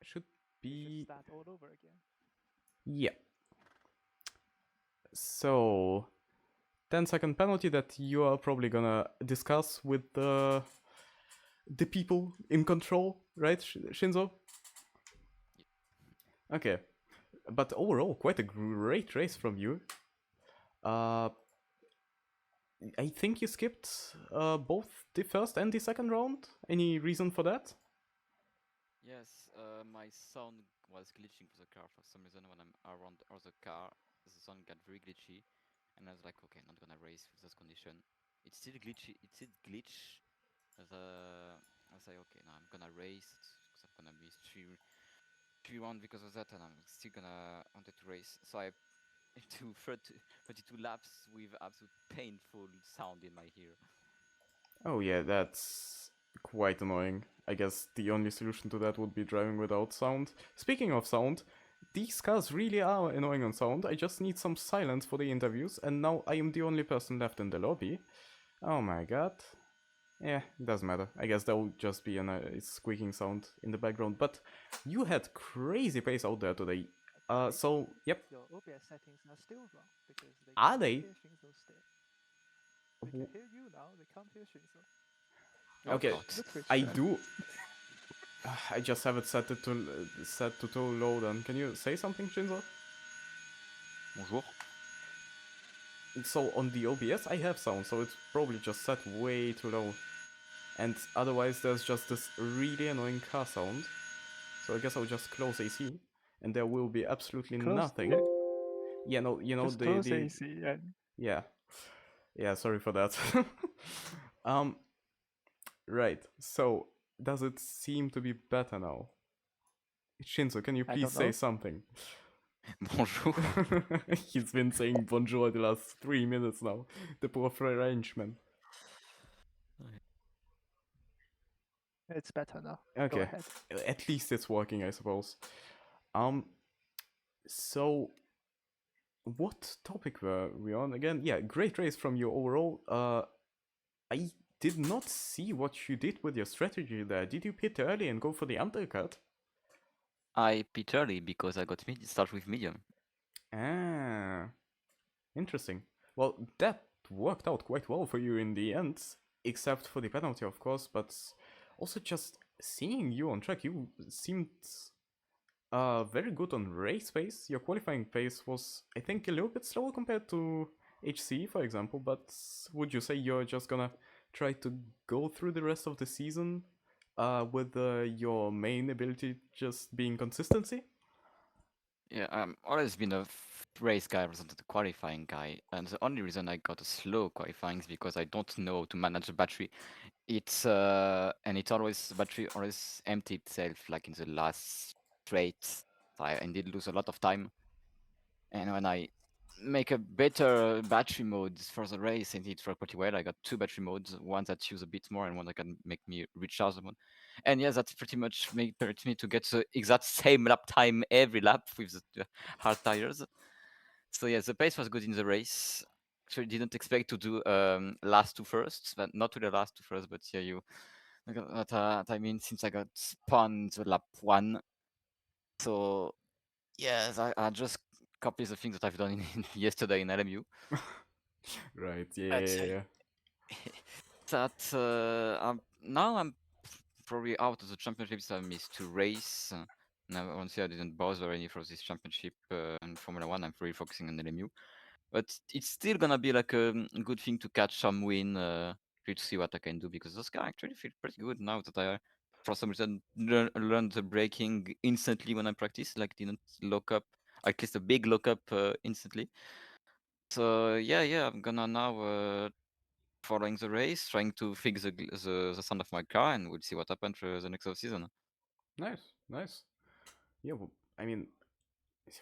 Should be... You should start all over again. yeah. So, 10-second penalty that you are probably gonna discuss with the people in control, right, Shinzo? Okay, but overall, quite a great race from you. Uh, I think you skipped both the first and the second round. Any reason for that? Yes, my sound was glitching for the car for some reason when I'm around other car. The sound got very glitchy, and I was like, okay, not gonna race with this condition. It's still glitchy. It still glitch. I was like, okay, now I'm gonna race because I'm gonna be 3-1 because of that, and I'm still gonna wanted to race. So I to 32 laps with absolute painful sound in my ear. Oh yeah, that's quite annoying. I guess the only solution to that would be driving without sound. Speaking of sound, these cars really are annoying on sound. I just need some silence for the interviews, and now I am the only person left in the lobby. Oh my god. Yeah, it doesn't matter. I guess there will just be a squeaking sound in the background. But you had crazy pace out there today. Guys, So, yep. your OBS settings are still wrong because they Are can't they? hear Shinzo still. They can hear you now, they can't hear Shinzo. Oh Okay, god. The Twitch I chat. do. I just have it set to too low. Then can you say something, Shinzo? Bonjour. So on the OBS I have sound, so it's probably just set way too low. And otherwise there's just this really annoying car sound. So I guess I'll just close AC, and there will be absolutely Close, nothing. Yeah, no, just the close AC and yeah, yeah. Sorry for that. um, right. So does it seem to be better now? Shinzo, can you I please don't say know. something? Bonjour. He's been saying bonjour the last 3 minutes now. The poor Frenchman. It's better now. Go Okay, ahead. at least it's working, I suppose. Um, so what topic were we on again? Yeah, great race from you overall. I did not see what you did with your strategy there. Did you pit early and go for the undercut? I pit early because I got start with medium. Ah, interesting. Well, that worked out quite well for you in the end, except for the penalty, of course, but also just seeing you on track, you seemed very good on race pace. Your qualifying pace was, I think, a little bit slower compared to HC, for example, but would you say you're just gonna try to go through the rest of the season with your main ability just being consistency? Yeah, always been a race guy rather than the qualifying guy, and the only reason I got a slow qualifying is because I don't know how to manage the battery. It's and it's always the battery always empty itself like in the last straight. So I indeed lose a lot of time. And when I make a better battery mode for the race, and it worked pretty well. I got two battery modes, one that use a bit more and one that can make me recharge the one. And yeah, that's pretty much permits me to get the exact same lap time every lap with the hard tires. So yeah, the pace was good in the race. Actually, didn't expect to do last two firsts, but not to the last two first, but yeah, you. I mean, since I got spun the lap one, so yes, I just copy the things that I've done yesterday in LMU. Right, But yeah. that now I'm probably out of the championships. I missed two race. Now honestly, I didn't bother any for this championship and Formula One. I'm really focusing on LMU, but it's still gonna be like a good thing to catch some win. To see what I can do because those guys actually feel pretty good now that I for some reason learned the braking instantly when I practice. Like didn't lock up at least a big lockup instantly. So yeah, I'm gonna now following the race, trying to fix the sound of my car, and we'll see what happens for the next season. Nice, nice. Yeah, well, I mean,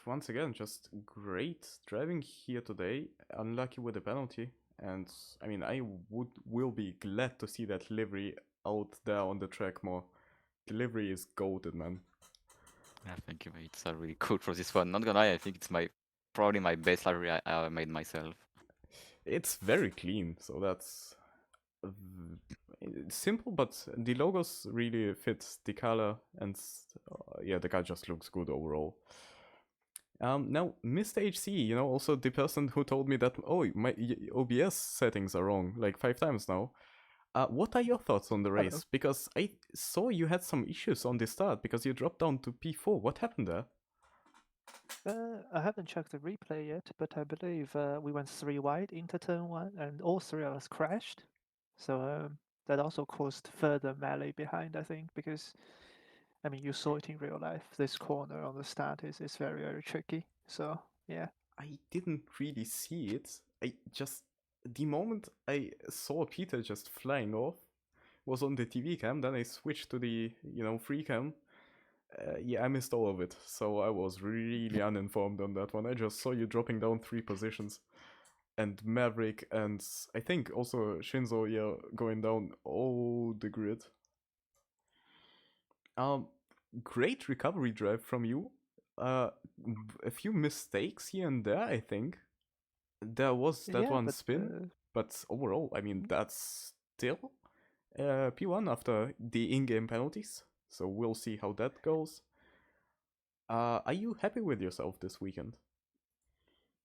once again, just great driving here today. Unlucky with the penalty, and I mean, will be glad to see that livery out there on the track more. The livery is goated, man. Yeah, thank you, mate. It's really cool for this one. Not gonna lie, I think it's probably my best library I ever made myself. It's very clean, so that's it's simple, but the logos really fit the color, and yeah, the car just looks good overall. Now, Mr. HC, also the person who told me that, oh, my OBS settings are wrong, like 5 times now. What are your thoughts on the Hello. race? Because I saw you had some issues on the start because you dropped down to P4. What happened there? I haven't checked the replay yet, but I believe we went 3 wide into turn 1 and all 3 of us crashed. So that also caused further melee behind, I think, because I mean, you saw it in real life. This corner on the start is very, very tricky. So, yeah. I didn't really see it. I just the moment I saw Peter just flying off was on the TV cam. Then I switched to the free cam. Yeah, I missed all of it, so I was really uninformed on that one. I just saw you dropping down 3 positions, and Maverick and I think also Shinzo, yeah, going down all the grid. Um, Great recovery drive from you. Uh, a few mistakes here and there, I think. There was that Yeah, one but spin, but overall, I mean, mm, that's still P1 after the in-game penalties. So we'll see how that goes. Are you happy with yourself this weekend?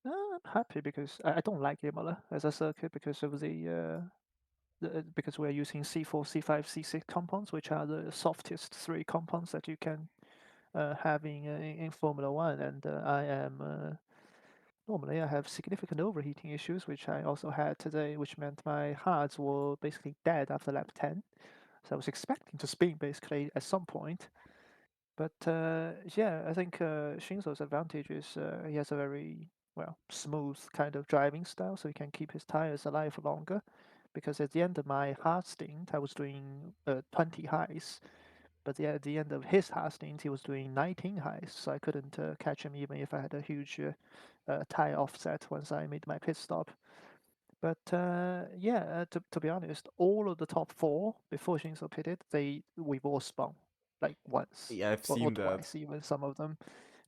I'm happy because I don't like Imola as a circuit because of because we're using C4, C5, C6 compounds, which are the softest 3 compounds that you can have in Formula One. And I am normally I have significant overheating issues, which I also had today, which meant my hards were basically dead after lap 10. So I was expecting to spin basically at some point. But yeah, I think Shinzo's advantage is he has a very smooth kind of driving style, so he can keep his tires alive longer. Because at the end of my hard stint, I was doing 20 highs, but at the end of his hard stint, he was doing 19 highs, so I couldn't catch him even if I had a huge tire offset once I made my pit stop. But yeah, to be honest, all of the top 4 before Shinzo pitted, we've all spun like once Yeah, I've or seen that. twice, even some of them.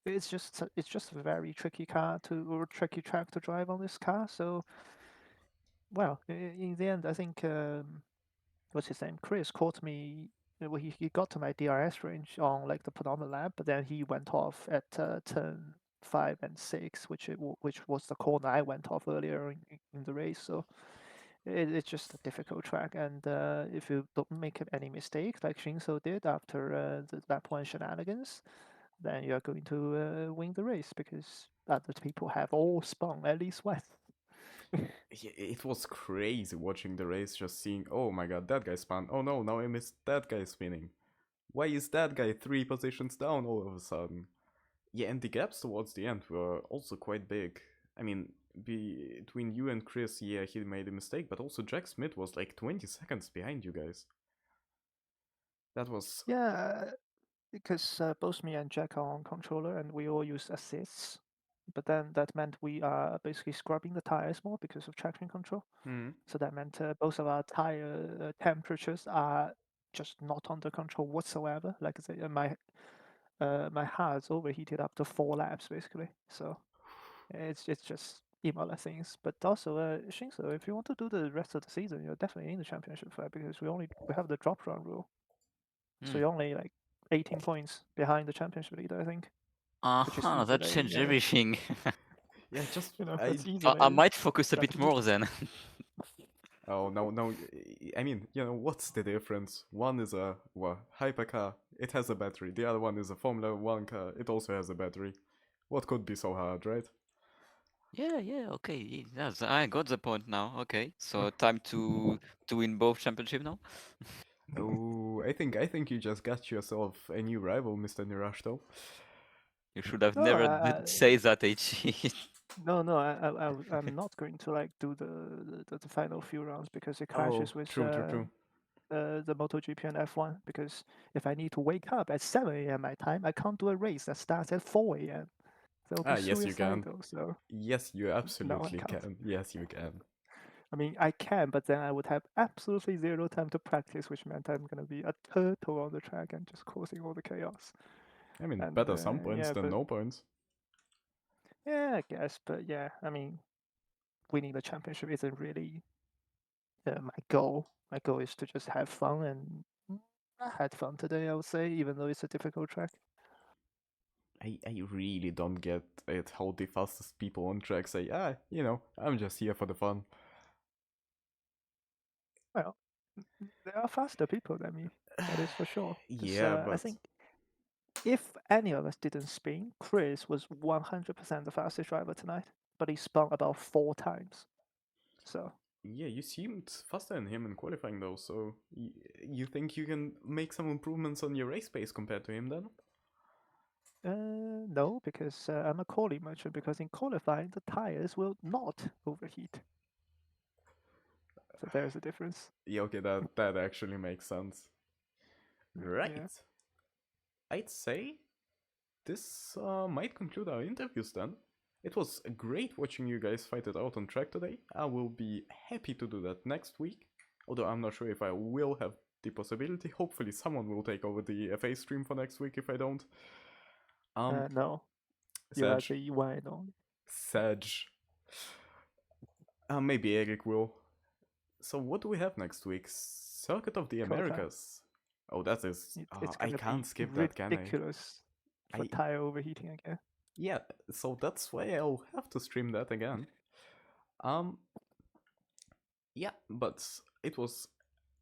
It's just a very tricky tricky track to drive on this car. So well, in the end, I think what's his name? Chris caught me. Well, he got to my DRS range on like the penultimate lap, but then he went off at turn 5 and 6, which was the corner I went off earlier in the race. So it's just a difficult track, and if you don't make any mistakes like Shinzo did after the lap 1 shenanigans, then you're going to win the race because other people have all spun at least once. It was crazy watching the race, just seeing, oh my god, that guy spun. Oh no, now I missed that guy spinning. Why is that guy 3 positions down all of a sudden? Yeah, and the gaps towards the end were also quite big. I mean, between you and Chris, yeah, he made a mistake, but also Jack Smith was like 20 seconds behind you guys. That was. Yeah, because both me and Jack are on controller and we all use assists. But then that meant we are basically scrubbing the tires more because of traction control. Hmm. So that meant both of our tire temperatures are just not under control whatsoever. Like I say, my hards overheated up to 4 laps basically. So it's just Imola things. But also Shinzo, if you want to do the rest of the season, you're definitely in the championship fight because we have the drop run rule. So Hmm. you're only like 18 points behind the championship leader, I think, which is Uh-huh, that usually changed everything. Yeah, just. that's easy I way. might focus a bit more then. Oh, no, no. I mean, what's the difference? One is a hypercar, it has a battery. The other one is a Formula One car, it also has a battery. What could be so hard, right? Yeah, okay. Yes, I got the point now. Okay, so time to win both championship now. Oh, I think you just got yourself a new rival, Mr. Nirashto. You should have No, never say that, HE. no, I'm not going to like do the final few rounds because it Oh, clashes with true. the MotoGP and F1. Because if I need to wake up at 7 a.m. my time, I can't do a race that starts at 4 a.m. That will be Ah, yes, you can. suicidal. So Yes, you no, I absolutely can't. can. Yes, you can. I mean, I can, but then I would have absolutely zero time to practice, which meant I'm gonna be a turtle on the track and just causing all the chaos. I mean, And better some points yeah, than but no points. yeah, I guess. But yeah, I mean, winning the championship isn't really my goal. My goal is to just have fun, and I had fun today, I would say, even though it's a difficult track. I really don't get it how the fastest people on track say, I'm just here for the fun. Well, there are faster people than me. That is for sure. Because Yeah, I but think if any of us didn't spin, Chris was 100% the fastest driver tonight, but he spun about 4 times. So Yeah, you seemed faster than him in qualifying though, so you think you can make some improvements on your race pace compared to him then? no, because I'm a quali merchant, because in qualifying the tires will not overheat. So there's a difference. Yeah, okay, that actually makes sense. Right. Yeah. I'd say this might conclude our interviews then. It was great watching you guys fight it out on track today. I will be happy to do that next week, although I'm not sure if I will have the possibility. Hopefully someone will take over the FA stream for next week if I don't. No, you are Saj. the one and only. Saj. Maybe Eric will. So what do we have next week? Circuit of the Kota. Americas. Oh, that is... It's I gonna can't be skip that, can I? ridiculous for I- tire overheating again. Yeah, so that's why I'll have to stream that again. Yeah, but it was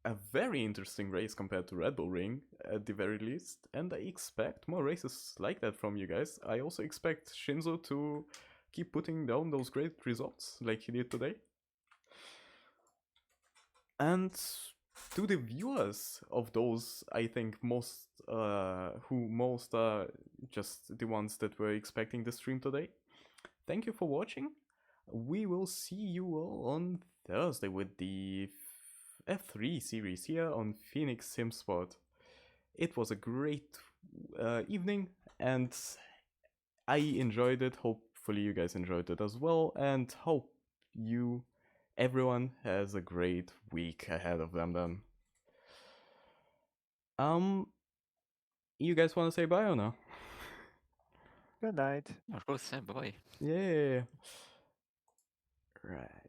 a very interesting race compared to Red Bull Ring, at the very least, and I expect more races like that from you guys. I also expect Shinzo to keep putting down those great results like he did today. And to the viewers of those, I think most who most are just the ones that were expecting the stream today, thank you for watching. We will see you all on Thursday with the F3 series here on Phoenix SimSport. It was a great evening and I enjoyed it. Hopefully you guys enjoyed it as well, and hope everyone has a great week ahead of them then. You guys want to say bye or no? Good night. Of course, bye bye. Yeah. Right.